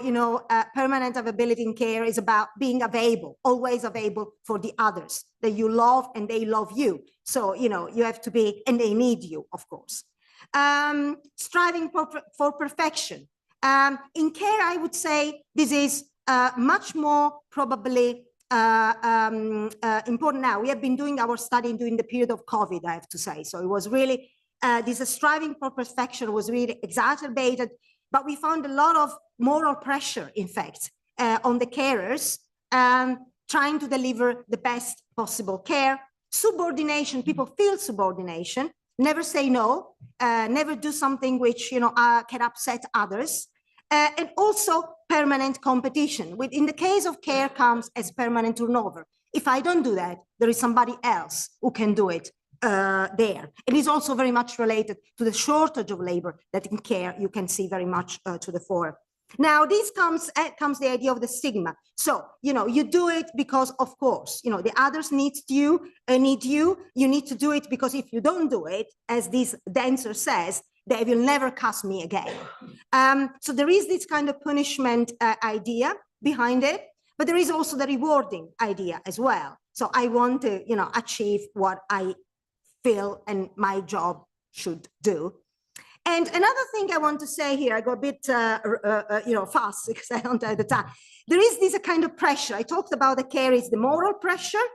permanent availability in care is about being available, always available for the others that you love and they love you. So, you have to be, and they need you, of course. Striving for perfection. In care, I would say this is much more probably important now. We have been doing our study during the period of COVID, I have to say. So it was really, this striving for perfection was really exacerbated, but we found a lot of moral pressure, in fact, on the carers, trying to deliver the best possible care. Subordination, people feel subordination, never say no, never do something which, can upset others. And also permanent competition, which in the case of care comes as permanent turnover. If I don't do that, there is somebody else who can do it there. It is also very much related to the shortage of labor that in care you can see very much to the fore. Now, this comes the idea of the stigma. So, you do it because, of course, the others need you. You need to do it because if you don't do it, as this dancer says, they will never cuss me again. So there is this kind of punishment idea behind it, but there is also the rewarding idea as well. So I want to, achieve what I feel and my job should do. And another thing I want to say here, I go a bit, fast because I don't have the time. There is this kind of pressure. I talked about the care is the moral pressure.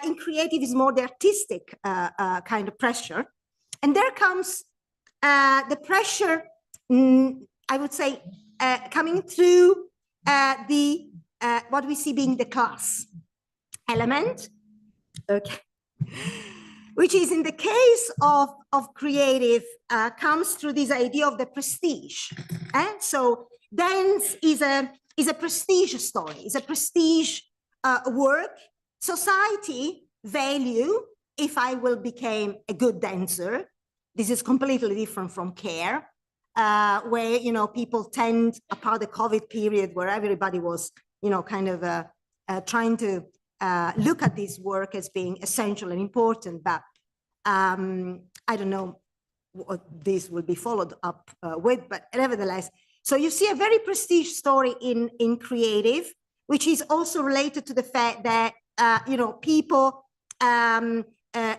In creative is more the artistic kind of pressure. And there comes the pressure, I would say, coming through what we see being the class element. Okay. Which is in the case of creative, comes through this idea of the prestige. So dance is a prestige story, is a prestige work. Society value, if I will become a good dancer, this is completely different from care, where, people tend, apart the COVID period where everybody was, kind of trying to look at this work as being essential and important, but I don't know what this will be followed up with, but nevertheless. So you see a very prestige story in creative, which is also related to the fact that, people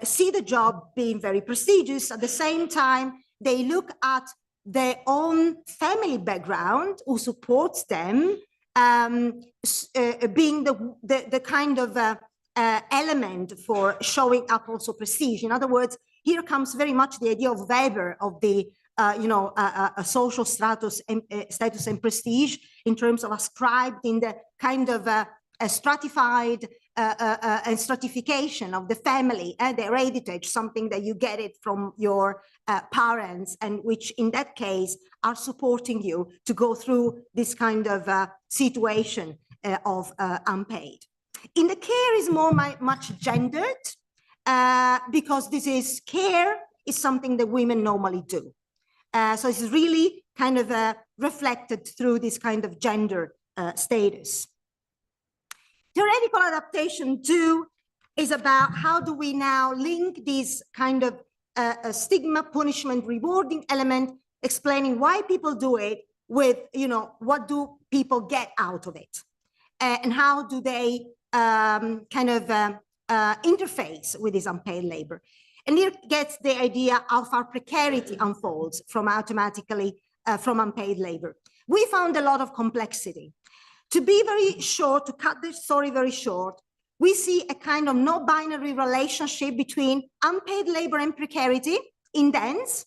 see the job being very prestigious. At the same time, they look at their own family background who supports them, being the kind of element for showing up also prestige. In other words, here comes very much the idea of Weber of the a social status and prestige in terms of ascribed in the kind of stratified and stratification of the family and the heritage, something that you get it from your parents, and which in that case are supporting you to go through this kind of situation of unpaid. In the care is more much gendered because this is care is something that women normally do. So it's really kind of reflected through this kind of gender status. Theoretical adaptation too is about how do we now link this kind of stigma, punishment, rewarding element, explaining why people do it with, what do people get out of it? And how do they kind of interface with this unpaid labor? And here gets the idea of how precarity unfolds from from unpaid labor. We found a lot of complexity. To be very short, to cut this story very short, we see a kind of no binary relationship between unpaid labor and precarity in dance.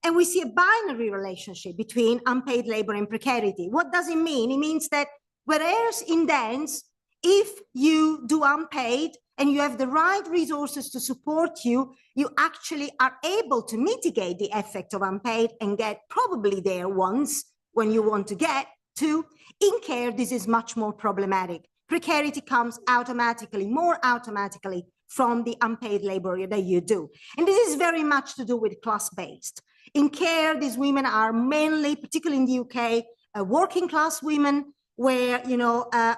And we see a binary relationship between unpaid labor and precarity. What does it mean? It means that whereas in dance, if you do unpaid and you have the right resources to support you, you actually are able to mitigate the effect of unpaid and get probably there once when you want to get to. In care, this is much more problematic. Precarity comes automatically, more automatically from the unpaid labor that you do. And this is very much to do with class-based. In care, these women are mainly, particularly in the UK, working class women, where,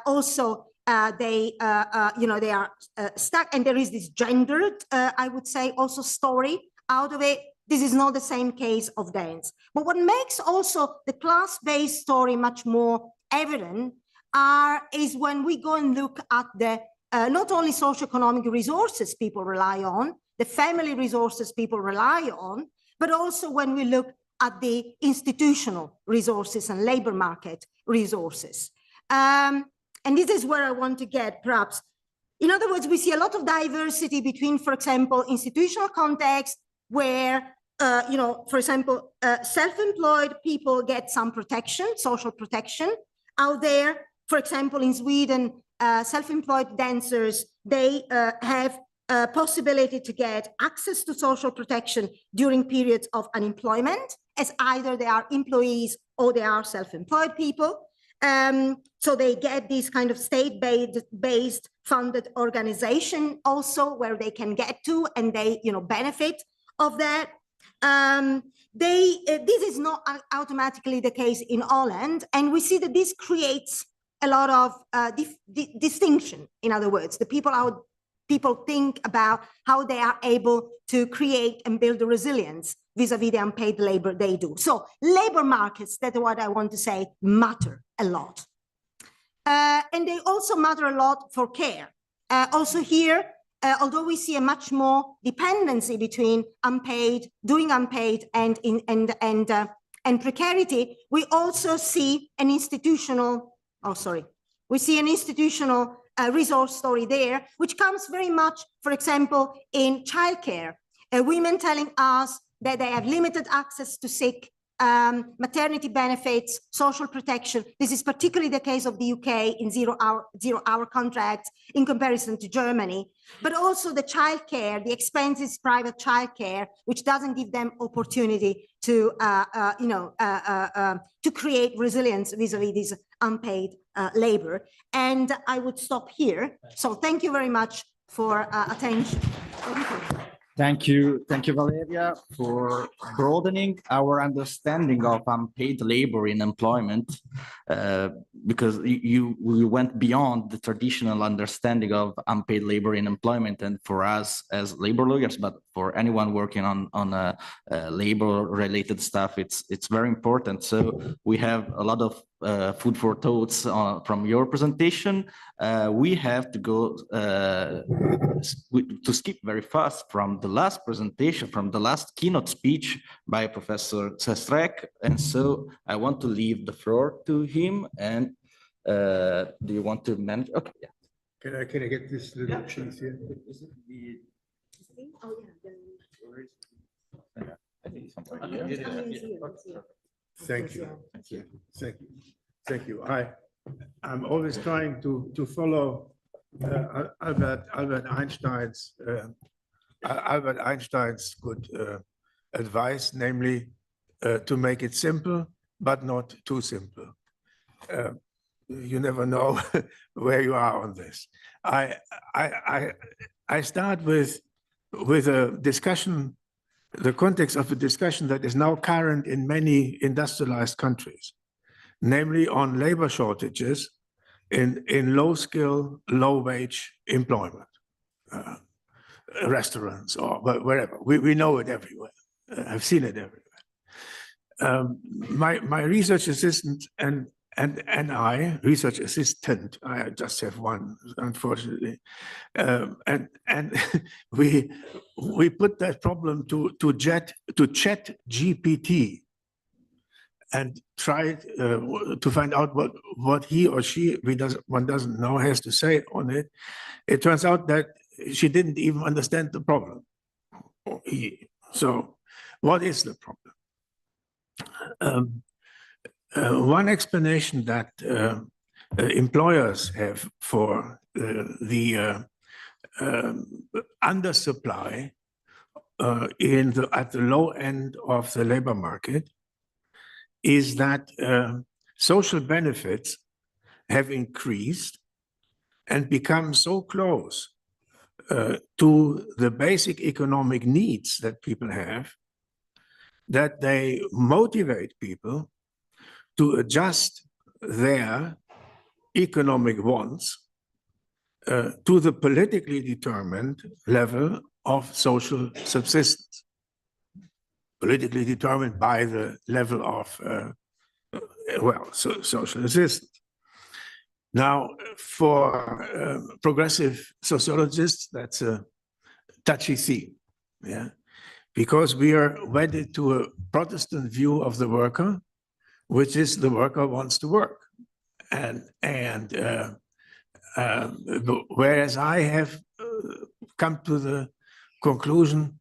also they are stuck, and there is this gendered, I would say, also story out of it. This is not the same case of dance. But what makes also the class-based story much more evident is when we go and look at the not only socioeconomic resources people rely on, the family resources people rely on, but also when we look at the institutional resources and labor market resources. And this is where I want to get, perhaps. In other words, we see a lot of diversity between, for example, institutional context where, for example, self-employed people get some protection, social protection out there. For example, in Sweden, self-employed dancers, they have a possibility to get access to social protection during periods of unemployment, as either they are employees or they are self-employed people. So they get this kind of state-based funded organization also where they can get to, and they benefit of that. This is not automatically the case in Holland, and we see that this creates a lot of distinction. In other words, the people think about how they are able to create and build the resilience vis-a-vis the unpaid labor they do. So labor markets, that's what I want to say, matter a lot. And they also matter a lot for care. Also here, although we see a much more dependency between doing unpaid and precarity, we also see an institutional, resource story there, which comes very much, for example, in childcare. Women telling us that they have limited access to sick, maternity benefits, social protection. This is particularly the case of the UK in zero-hour contracts in comparison to Germany, but also the childcare, the expenses private childcare, which doesn't give them opportunity to, to create resilience vis-a-vis this unpaid labor. And I would stop here. So thank you very much for attention. Thank you, Valeria, for broadening our understanding of unpaid labor in employment, because we went beyond the traditional understanding of unpaid labor in employment. And for us as labor lawyers, but for anyone working on labor-related stuff, it's very important. So we have a lot of food for thoughts from your presentation. We have to go to skip very fast from the last presentation, from the last keynote speech by Professor Sestrek. And so I want to leave the floor to him. And do you want to manage? Okay, yeah. Can I get this little cheese here? Is it the? Oh, yeah. I think somewhere Okay. here. Thank you. Thank you. I'm always trying to follow Albert Einstein's good advice, namely to make it simple, but not too simple. You never know where you are on this. I start with a discussion, the context of a discussion that is now current in many industrialized countries, namely on labor shortages in low-skill, low-wage employment, restaurants or wherever. We know it everywhere. I've seen it everywhere. My research assistant and I, research assistant, I just have one, unfortunately, and we put that problem to Chat GPT and tried to find out what he or she, one doesn't know, has to say on it. It turns out that she didn't even understand the problem. So what is the problem? One explanation that employers have for the undersupply at the low end of the labor market is that social benefits have increased and become so close to the basic economic needs that people have that they motivate people to adjust their economic wants to the politically determined level of social subsistence, politically determined by the level of, social assistance. Now, for progressive sociologists, that's a touchy theme, yeah, because we are wedded to a Protestant view of the worker, which is the worker wants to work, whereas I have come to the conclusion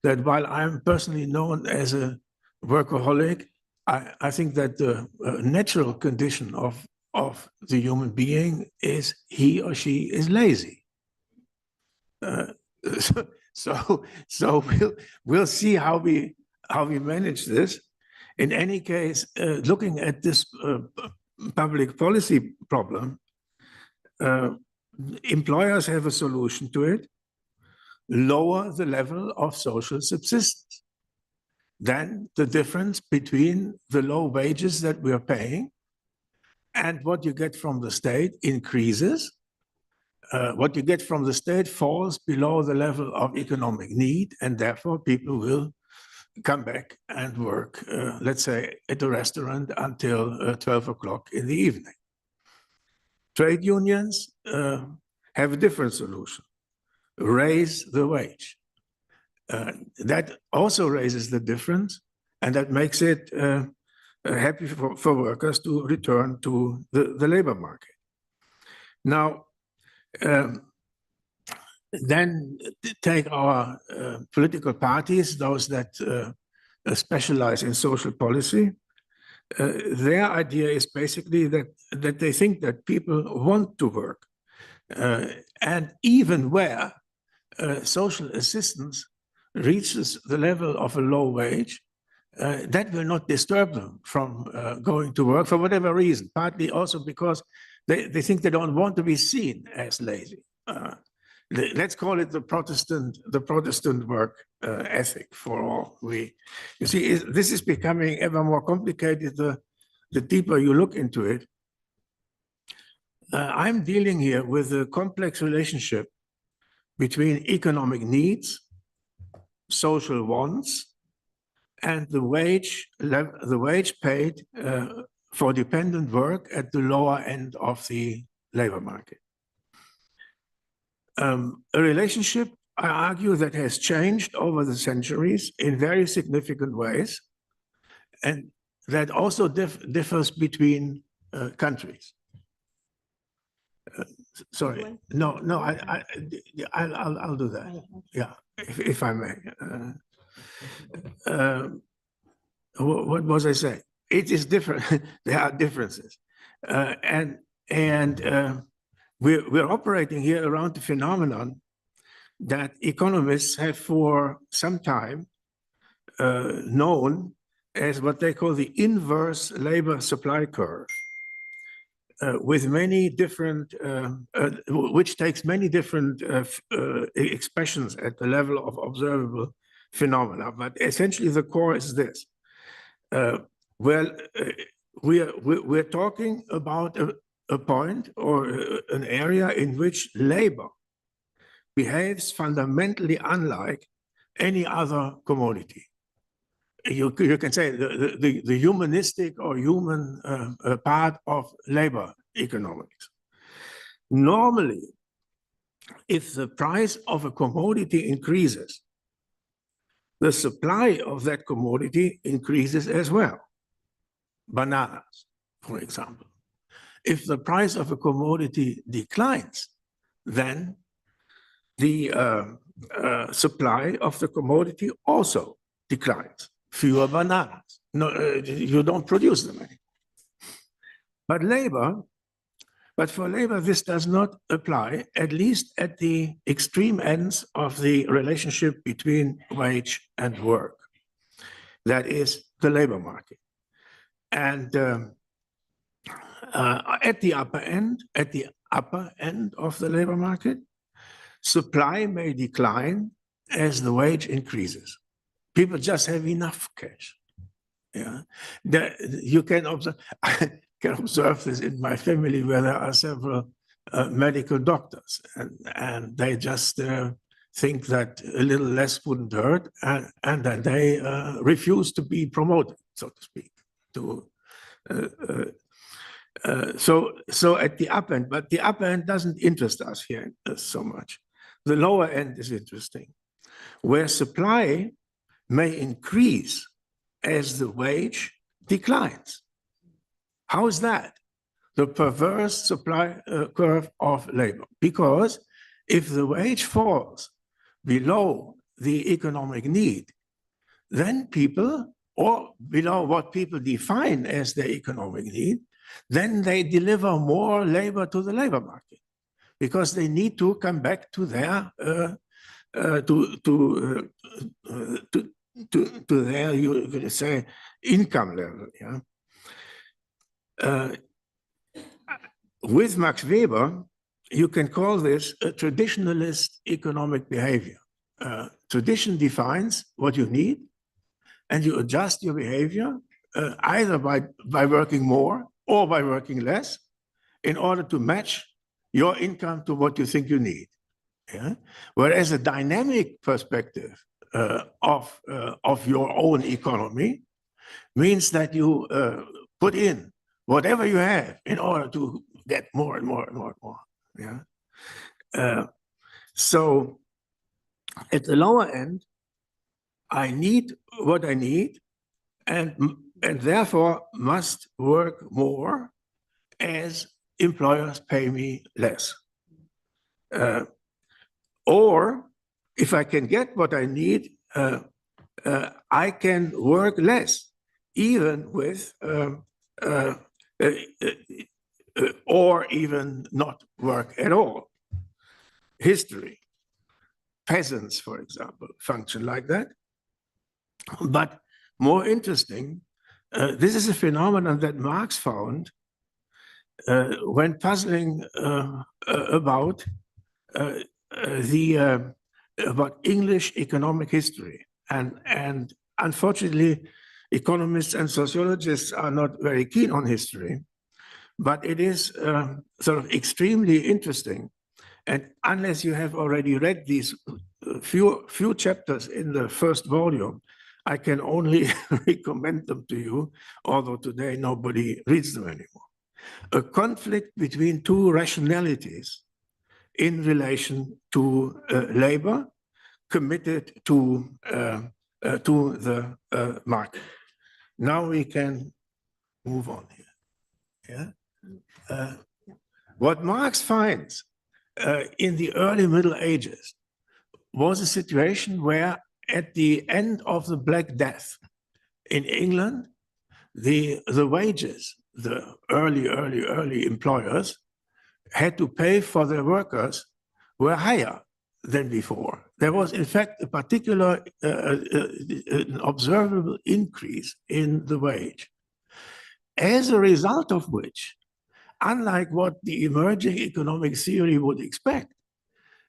that while I'm personally known as a workaholic, I think that the natural condition of the human being is he or she is lazy. So we'll see how we manage this. In any case, looking at this public policy problem, employers have a solution to it: lower the level of social subsistence. Then the difference between the low wages that we are paying and what you get from the state increases. What you get from the state falls below the level of economic need, and therefore people will come back and work, let's say, at a restaurant until 12 o'clock in the evening. Trade unions have a different solution: raise the wage. That also raises the difference, and that makes it happy for workers to return to the labor market. Now, then take our political parties, those that specialize in social policy. Their idea is basically that they think that people want to work, and even where social assistance reaches the level of a low wage, that will not disturb them from going to work for whatever reason, partly also because they think they don't want to be seen as lazy. Let's call it the Protestant work ethic for all. You see, this is becoming ever more complicated the deeper you look into it. I'm dealing here with a complex relationship between economic needs, social wants, and the wage paid for dependent work at the lower end of the labor market. A relationship, I argue, that has changed over the centuries in very significant ways, and that also differs between countries. Sorry, no, I'll do that. Yeah, if I may. What was I saying? It is different. There are differences, and we're operating here around the phenomenon that economists have for some time known as what they call the inverse labor supply curve, with many different, which takes many different expressions at the level of observable phenomena. But essentially the core is this. We're talking about a point or an area in which labor behaves fundamentally unlike any other commodity. You can say the humanistic or human part of labor economics. Normally, if the price of a commodity increases, the supply of that commodity increases as well. Bananas, for example. If the price of a commodity declines, then the supply of the commodity also declines. Fewer bananas. No, you don't produce them anymore. But for labor, this does not apply, at least at the extreme ends of the relationship between wage and work. That is the labor market. And at the upper end of the labor market, supply may decline as the wage increases. People just have enough cash. Yeah, you can observe. I can observe this in my family, where there are several medical doctors, and they just think that a little less wouldn't hurt, and then they refuse to be promoted, so to speak. So at the upper end, but the upper end doesn't interest us here so much. The lower end is interesting, where supply may increase as the wage declines. How is that? The perverse supply curve of labor. Because if the wage falls below the economic need, then people, or below what people define as their economic need, then they deliver more labor to the labor market, because they need to come back to their to their, you could say, income level. Yeah. With Max Weber, you can call this a traditionalist economic behavior. Tradition defines what you need, and you adjust your behavior either by working more or by working less in order to match your income to what you think you need. Yeah? Whereas a dynamic perspective of your own economy means that you put in whatever you have in order to get more and more and more and more. Yeah. So at the lower end, I need what I need, and therefore must work more as employers pay me less. Or if I can get what I need, I can work less, even with, or even not work at all. History, peasants, for example, function like that. But more interesting, this is a phenomenon that Marx found when puzzling about about English economic history. And unfortunately, economists and sociologists are not very keen on history, but it is sort of extremely interesting. And unless you have already read these few chapters in the first volume, I can only recommend them to you, although today nobody reads them anymore. A conflict between two rationalities in relation to labor committed to the market. Now we can move on here. Yeah. What Marx finds in the early Middle Ages was a situation where at the end of the Black Death in England, the wages, the early employers had to pay for their workers were higher than before. There was, in fact, a particular an observable increase in the wage, as a result of which, unlike what the emerging economic theory would expect,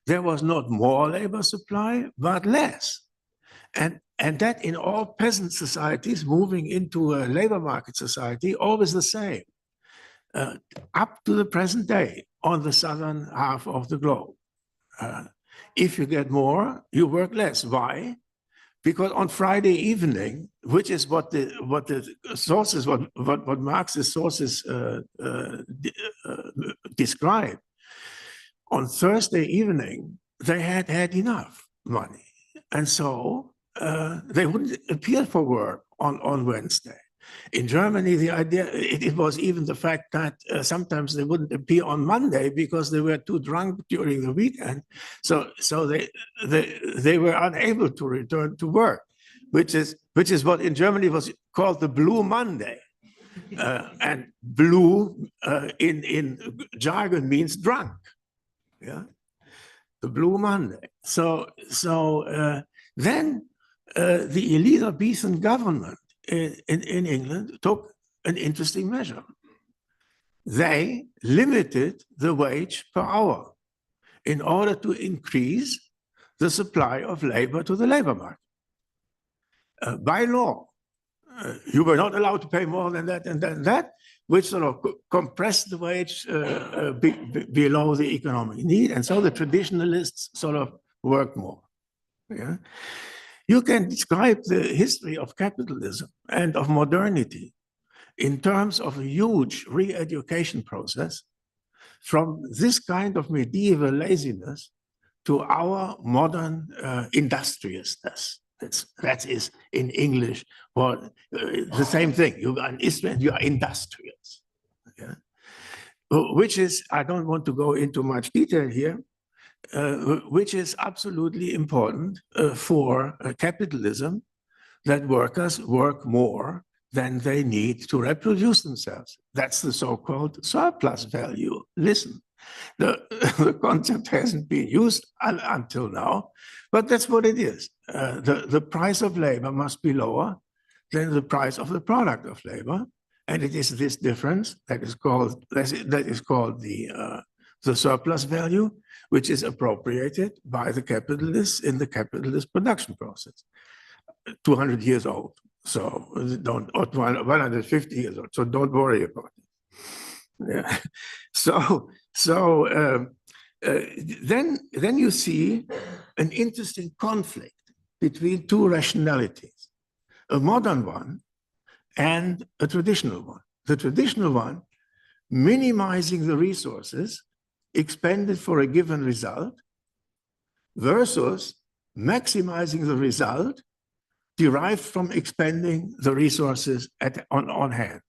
there was not more labor supply, but less. And that in all peasant societies moving into a labor market society, always the same, up to the present day on the southern half of the globe. If you get more, you work less. Why? Because on Friday evening, which is what Marx's sources describe, on Thursday evening, they had enough money. And so they wouldn't appear for work on Wednesday. In Germany, the idea, it was even the fact that sometimes they wouldn't appear on Monday because they were too drunk during the weekend. So they were unable to return to work, which is what in Germany was called the Blue Monday. And blue in jargon means drunk. Yeah, the Blue Monday. So then the Elizabethan government in England took an interesting measure. They limited the wage per hour in order to increase the supply of labor to the labor market. By law, You were not allowed to pay more than that and that, which sort of compressed the wage below the economic need. And so the traditionalists sort of worked more. Yeah. You can describe the history of capitalism and of modernity in terms of a huge re-education process from this kind of medieval laziness to our modern industriousness. That is in English, or the same thing. You are an Israel, you are industrious. Yeah? Which is, I don't want to go into much detail here, which is absolutely important for capitalism, that workers work more than they need to reproduce themselves. That's the so-called surplus value. Listen, the concept hasn't been used until now, but that's what it is. The price of labor must be lower than the price of the product of labor, and it is this difference that is called the surplus value, which is appropriated by the capitalists in the capitalist production process. 200 years old, so don't, or 150 years old, so don't worry about it. Yeah. Then you see an interesting conflict between two rationalities, a modern one and a traditional one. The traditional one, minimizing the resources expended for a given result versus maximizing the result derived from expending the resources on hand.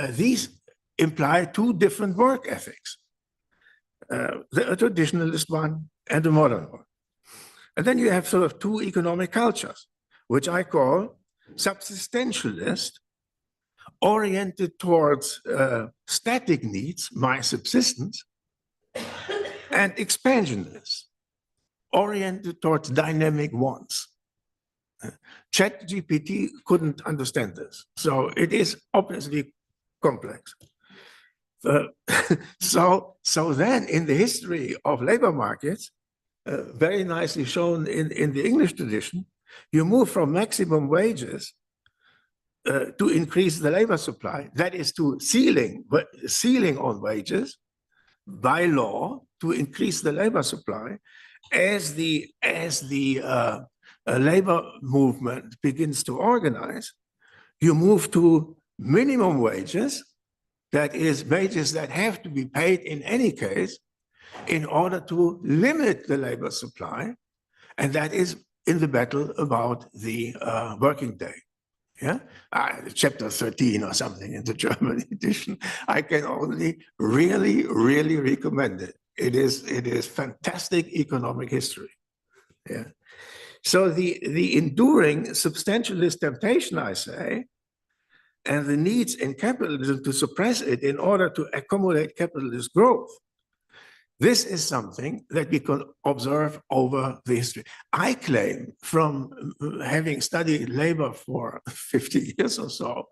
These imply two different work ethics, a traditionalist one and a modern one. And then you have sort of two economic cultures, which I call subsistentialist, oriented towards static needs, my subsistence, and expansionist, oriented towards dynamic wants. ChatGPT couldn't understand this, so it is obviously complex. So then in the history of labor markets, very nicely shown in the English tradition, you move from maximum wages to increase the labor supply, that is to ceiling on wages by law to increase the labor supply. As the labor movement begins to organize, you move to minimum wages, that is wages that have to be paid in any case in order to limit the labor supply, and that is in the battle about the working day. Yeah, chapter 13 or something in the German edition. I can only really recommend it. It is fantastic economic history. Yeah. So the enduring substantialist temptation, I say, and the needs in capitalism to suppress it in order to accommodate capitalist growth, this is something that we can observe over the history. I claim, from having studied labor for 50 years or so,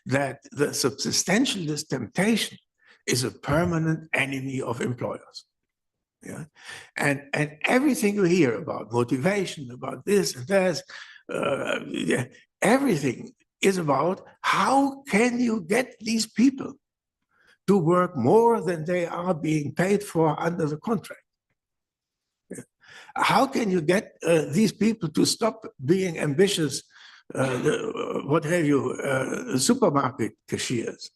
that the subsistentialist temptation is a permanent enemy of employers. Yeah, and everything you hear about motivation, about this and that, everything is about how can you get these people to work more than they are being paid for under the contract. Yeah. How can you get these people to stop being ambitious, what have you, supermarket cashiers?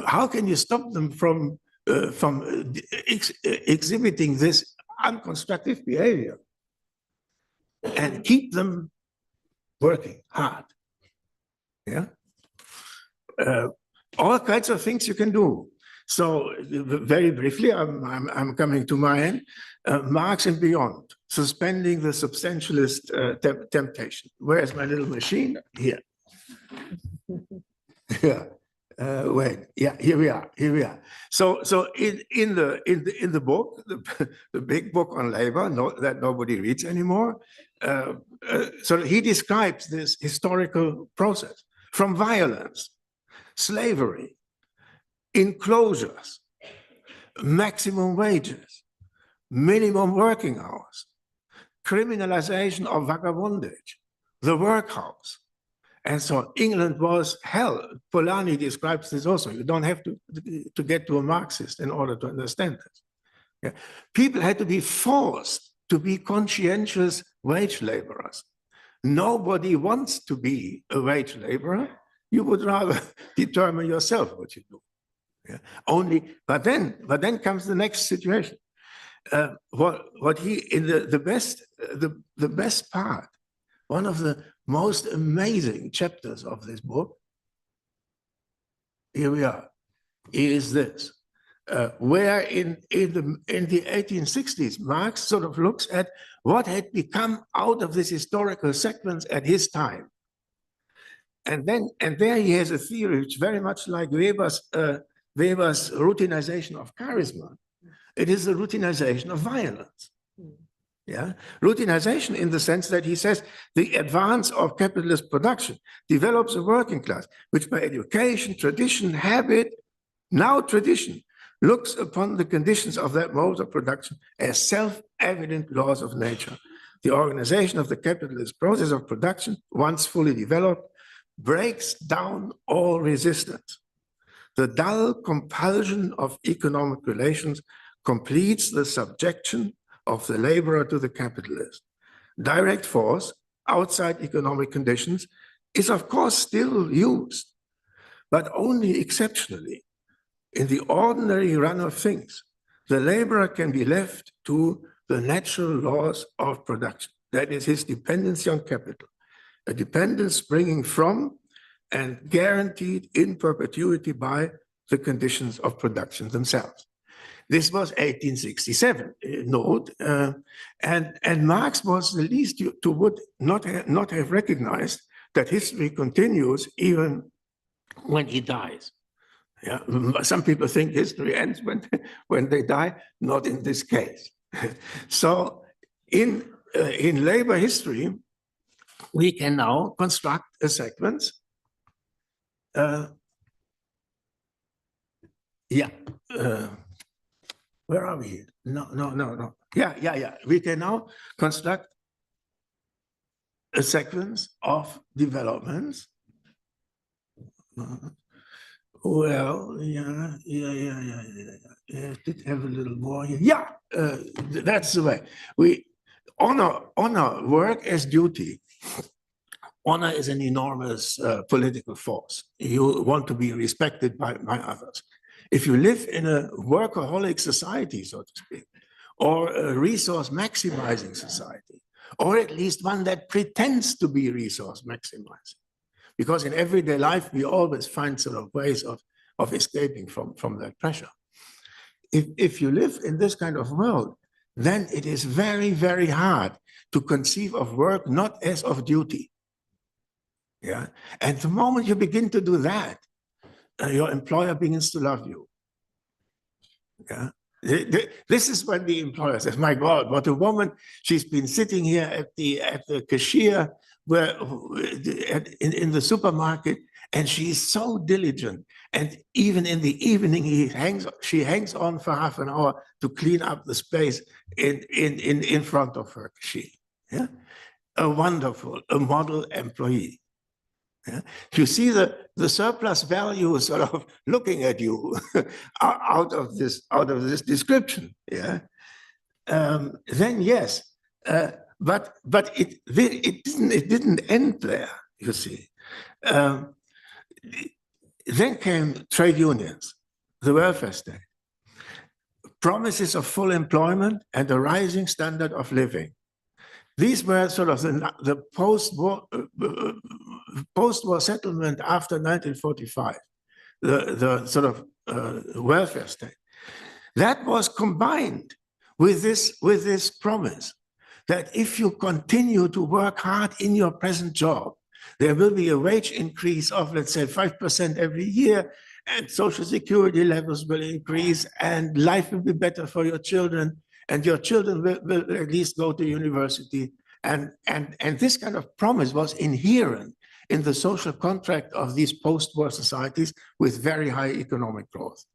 How can you stop them from exhibiting this unconstructive behavior and keep them working hard? Yeah. All kinds of things you can do. So very briefly, I'm coming to my end. Marx and beyond, suspending the substantialist temptation. Where's my little machine? Here. Yeah. Wait. Yeah. Here we are. Here we are. So in the book, the big book on labor, that nobody reads anymore. So he describes this historical process from violence, slavery, enclosures, maximum wages, minimum working hours, criminalization of vagabondage, the workhouse. And so England was hell. Polanyi describes this also. You don't have to get to a Marxist in order to understand this. Yeah. People had to be forced to be conscientious wage laborers. Nobody wants to be a wage laborer. You would rather determine yourself what you do. Yeah. But then comes the next situation. What he in the best part, one of the most amazing chapters of this book, here we are, is this, where in the 1860s, Marx sort of looks at what had become out of this historical sequence at his time. And there he has a theory which very much like Weber's routinization of charisma. It is the routinization of violence. Yeah, routinization in the sense that he says the advance of capitalist production develops a working class, which by education, tradition, habit, now tradition, looks upon the conditions of that mode of production as self-evident laws of nature. The organization of the capitalist process of production, once fully developed, breaks down all resistance. The dull compulsion of economic relations completes the subjection of the laborer to the capitalist. Direct force, outside economic conditions, is of course still used, but only exceptionally. In the ordinary run of things, the laborer can be left to the natural laws of production. That is his dependency on capital, a dependence springing from and guaranteed in perpetuity by the conditions of production themselves. This was 1867, note, and Marx was the least to would not have recognized that history continues even when he dies. Yeah, some people think history ends when they die. Not in this case. So, in labor history, we can now construct a sequence. Where are we? No. Yeah. We can now construct a sequence of developments. Well, yeah. Did have a little more here. Yeah, that's the way. We honor work as duty. Honor is an enormous political force. You want to be respected by others. If you live in a workaholic society, so to speak, or a resource maximizing society, or at least one that pretends to be resource maximizing, because in everyday life, we always find sort of ways of escaping from that pressure. If you live in this kind of world, then it is very, very hard to conceive of work not as of duty. Yeah, and the moment you begin to do that, your employer begins to love you. Yeah, this is when the employer says, "My God, what a woman! She's been sitting here at the cashier, in the supermarket, and she's so diligent. And even in the evening, she hangs on for half an hour to clean up the space in front of her cashier." Yeah, a model employee. Yeah. You see the surplus value sort of looking at you out of this description. Yeah. Then yes, but it didn't end there. You see. Then came trade unions, the welfare state, promises of full employment and a rising standard of living. These were sort of the post-war settlement after 1945, the sort of welfare state. That was combined with this promise that if you continue to work hard in your present job, there will be a wage increase of, let's say, 5% every year, and social security levels will increase, and life will be better for your children, and your children will at least go to university. And this kind of promise was inherent in the social contract of these post-war societies with very high economic growth.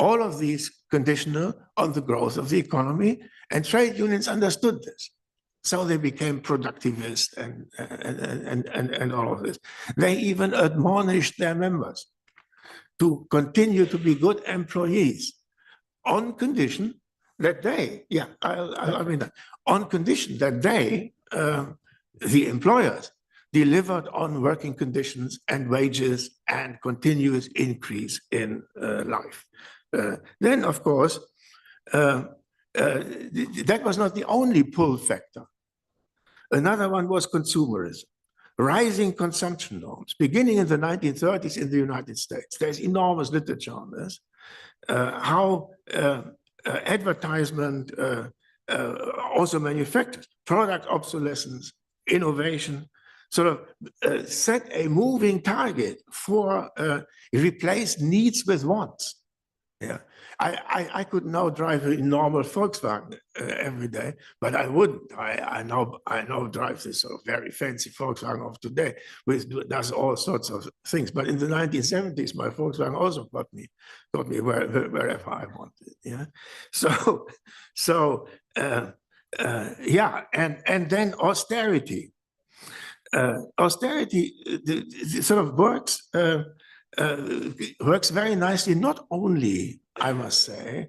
All of these conditional on the growth of the economy, and trade unions understood this. So they became productivist and all of this. They even admonished their members to continue to be good employees on condition that they, I mean, on condition that they, the employers, delivered on working conditions and wages and continuous increase in life. Then, of course, that was not the only pull factor. Another one was consumerism, rising consumption norms, beginning in the 1930s in the United States. There's enormous literature on this, how advertisement, also manufacturers, product obsolescence, innovation, sort of set a moving target for replace needs with wants. Yeah, I could now drive a normal Volkswagen every day, but I wouldn't. I now drive this sort of very fancy Volkswagen of today, which does all sorts of things. But in the 1970s, my Volkswagen also got me wherever I wanted. Yeah, yeah, and then austerity. Austerity sort of works. Works very nicely, not only, I must say,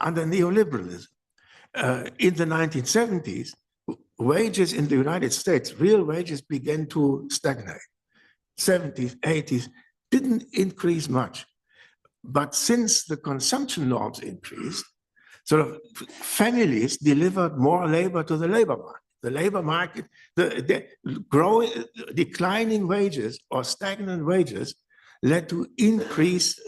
under neoliberalism. In the 1970s, wages in the United States, real wages began to stagnate. 70s, 80s, didn't increase much. But since the consumption norms increased, sort of families delivered more labor to the labor market. The labor market, the growing, declining wages or stagnant wages led to increased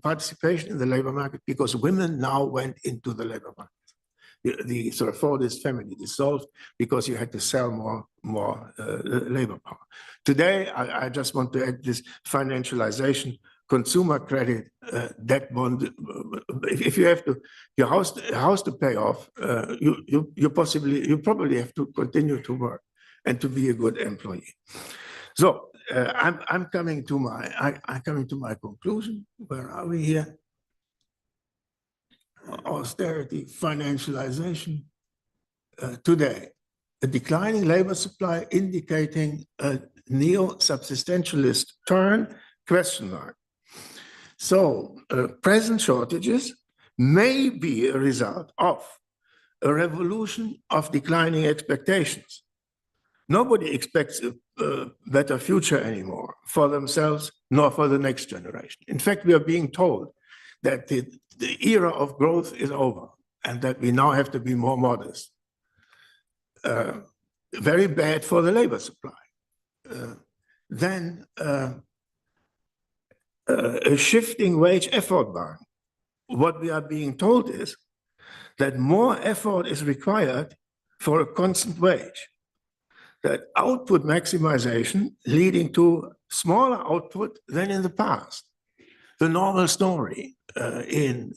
participation in the labor market because women now went into the labor market. The sort of Fordist family dissolved because you had to sell more labor power. Today, I just want to add this financialization, consumer credit, debt bond. If you have your house to pay off, you probably have to continue to work and to be a good employee. So I'm coming to my conclusion. Where are we here? Austerity, financialization. Today, a declining labor supply indicating a neo-subsistentialist turn, question mark. So present shortages may be a result of a revolution of declining expectations. Nobody expects a better future anymore for themselves nor for the next generation. In fact, we are being told that the era of growth is over and that we now have to be more modest. Very bad for the labor supply. Then a shifting wage effort bar. What we are being told is that more effort is required for a constant wage. That output maximization leading to smaller output than in the past. The normal story in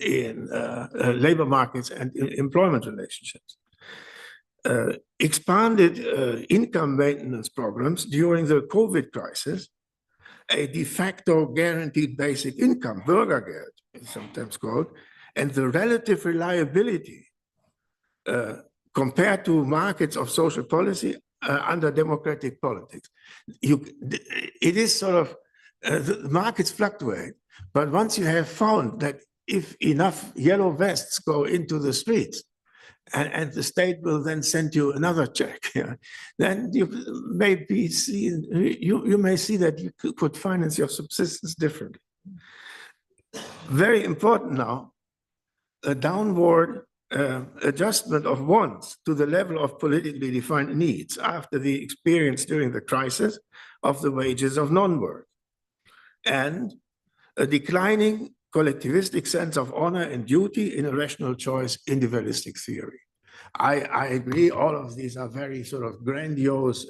labor markets and in employment relationships. Expanded income maintenance programs during the COVID crisis, a de facto guaranteed basic income, Bürgergeld, it's sometimes called, and the relative reliability compared to markets of social policy under democratic politics. It is sort of, the markets fluctuate, but once you have found that if enough yellow vests go into the streets, and the state will then send you another check, then you may see that you could finance your subsistence differently. Very important now, a downward adjustment of wants to the level of politically defined needs after the experience during the crisis of the wages of non-work, and a declining collectivistic sense of honor and duty in a rational choice individualistic theory. I agree, all of these are very sort of grandiose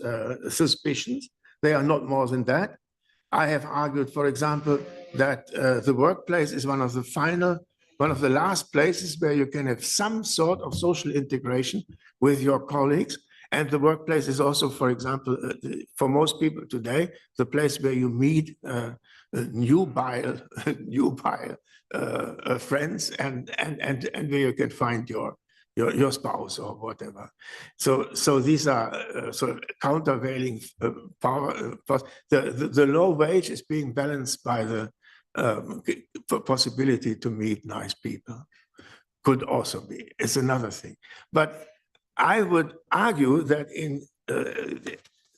suspicions. They are not more than that. I have argued, for example, that the workplace is one of the last places where you can have some sort of social integration with your colleagues. And the workplace is also, for example, for most people today, the place where you meet nubile friends, and where you can find your spouse or whatever. So these are sort of countervailing power. The low wage is being balanced by the possibility to meet nice people. Could also be. It's another thing. But I would argue that in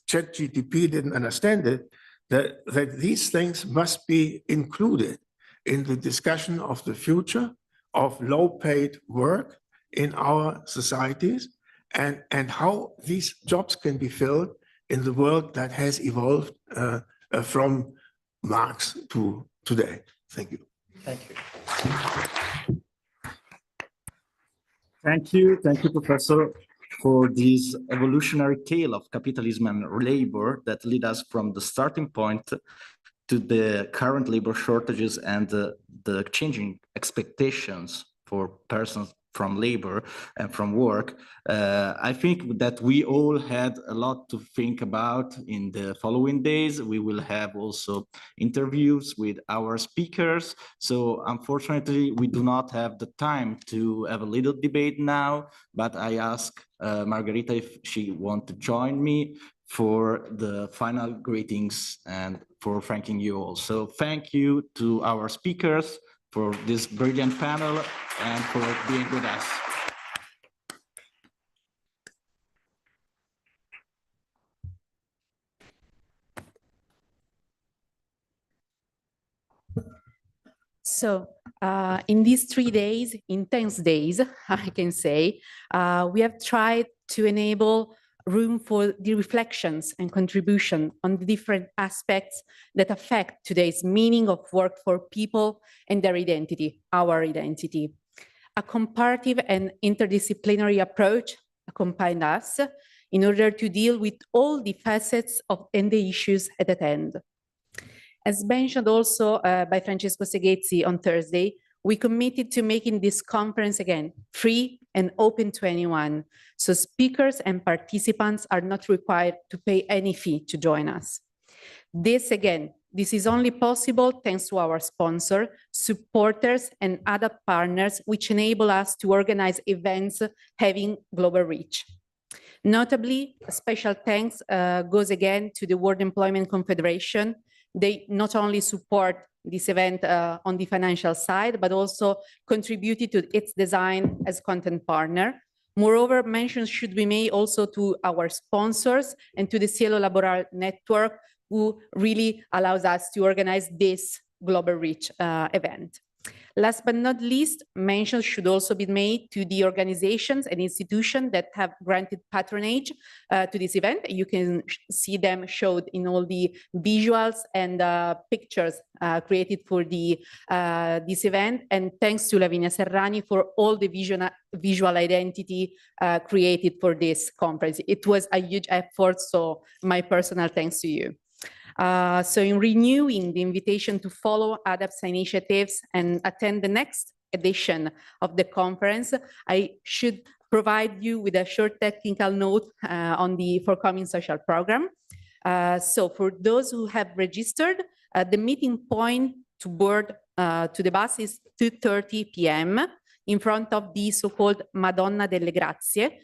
ChatGPT didn't understand it, that these things must be included in the discussion of the future of low-paid work in our societies, and how these jobs can be filled in the world that has evolved from Marx to today. Thank you. Thank you. Thank you, Professor, for this evolutionary tale of capitalism and labor that lead us from the starting point to the current labor shortages and the changing expectations for persons from labor and from work. I think that we all had a lot to think about in the following days. We will have also interviews with our speakers. So unfortunately, we do not have the time to have a little debate now, but I ask Margarita if she wants to join me for the final greetings and for thanking you all. So thank you to our speakers for this brilliant panel and for being with us. So in these 3 days, intense days, I can say, we have tried to enable room for the reflections and contribution on the different aspects that affect today's meaning of work for people and their identity, our identity. A comparative and interdisciplinary approach accompanied us in order to deal with all the facets of and the issues at hand. As mentioned also by Francesco Seghezzi on Thursday, we committed to making this conference again free and open to anyone. So speakers and participants are not required to pay any fee to join us. This is only possible thanks to our sponsor, supporters, and other partners, which enable us to organize events having global reach. Notably, a special thanks goes again to the World Employment Confederation. They not only support this event on the financial side, but also contributed to its design as content partner. Moreover, mention should be made also to our sponsors and to the Cielo Laboral Network, who really allows us to organize this global reach event. Last but not least, mention should also be made to the organizations and institutions that have granted patronage to this event. You can see them showed in all the visuals and pictures created for this event. And thanks to Lavinia Serrani for all the visual identity created for this conference. It was a huge effort, so my personal thanks to you. So in renewing the invitation to follow ADAPT's initiatives and attend the next edition of the conference, I should provide you with a short technical note on the forthcoming social program. So for those who have registered, the meeting point to board to the bus is 2:30 p.m. in front of the so-called Madonna delle Grazie,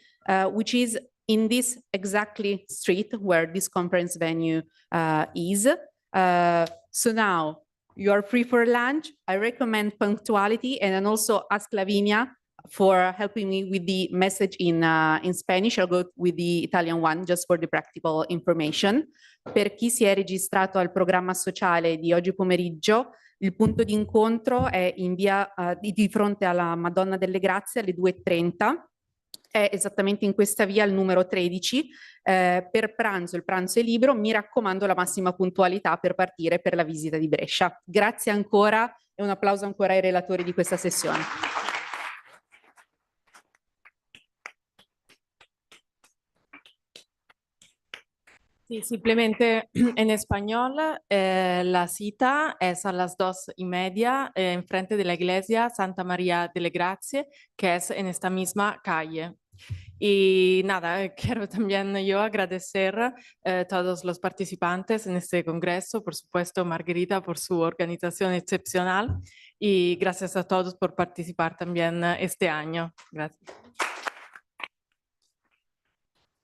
which is in this exactly street where this conference venue is. So now you are free for lunch. I recommend punctuality, and then also ask Lavinia for helping me with the message in Spanish. I'll go with the Italian one just for the practical information. Per chi si è registrato al programma sociale di oggi pomeriggio, il punto di incontro è in via di fronte alla Madonna delle Grazie alle 2:30. È esattamente in questa via, il numero 13. Per pranzo, il pranzo è libero. Mi raccomando la massima puntualità per partire per la visita di Brescia. Grazie ancora e un applauso ancora ai relatori di questa sessione. Sí, simplemente en español, la cita es a las 2:30 enfrente de la iglesia Santa María de las Grazie, que es en esta misma calle. Y nada, quiero también yo agradecer a todos los participantes en este congreso, por supuesto Margarita por su organización excepcional y gracias a todos por participar también este año. Gracias.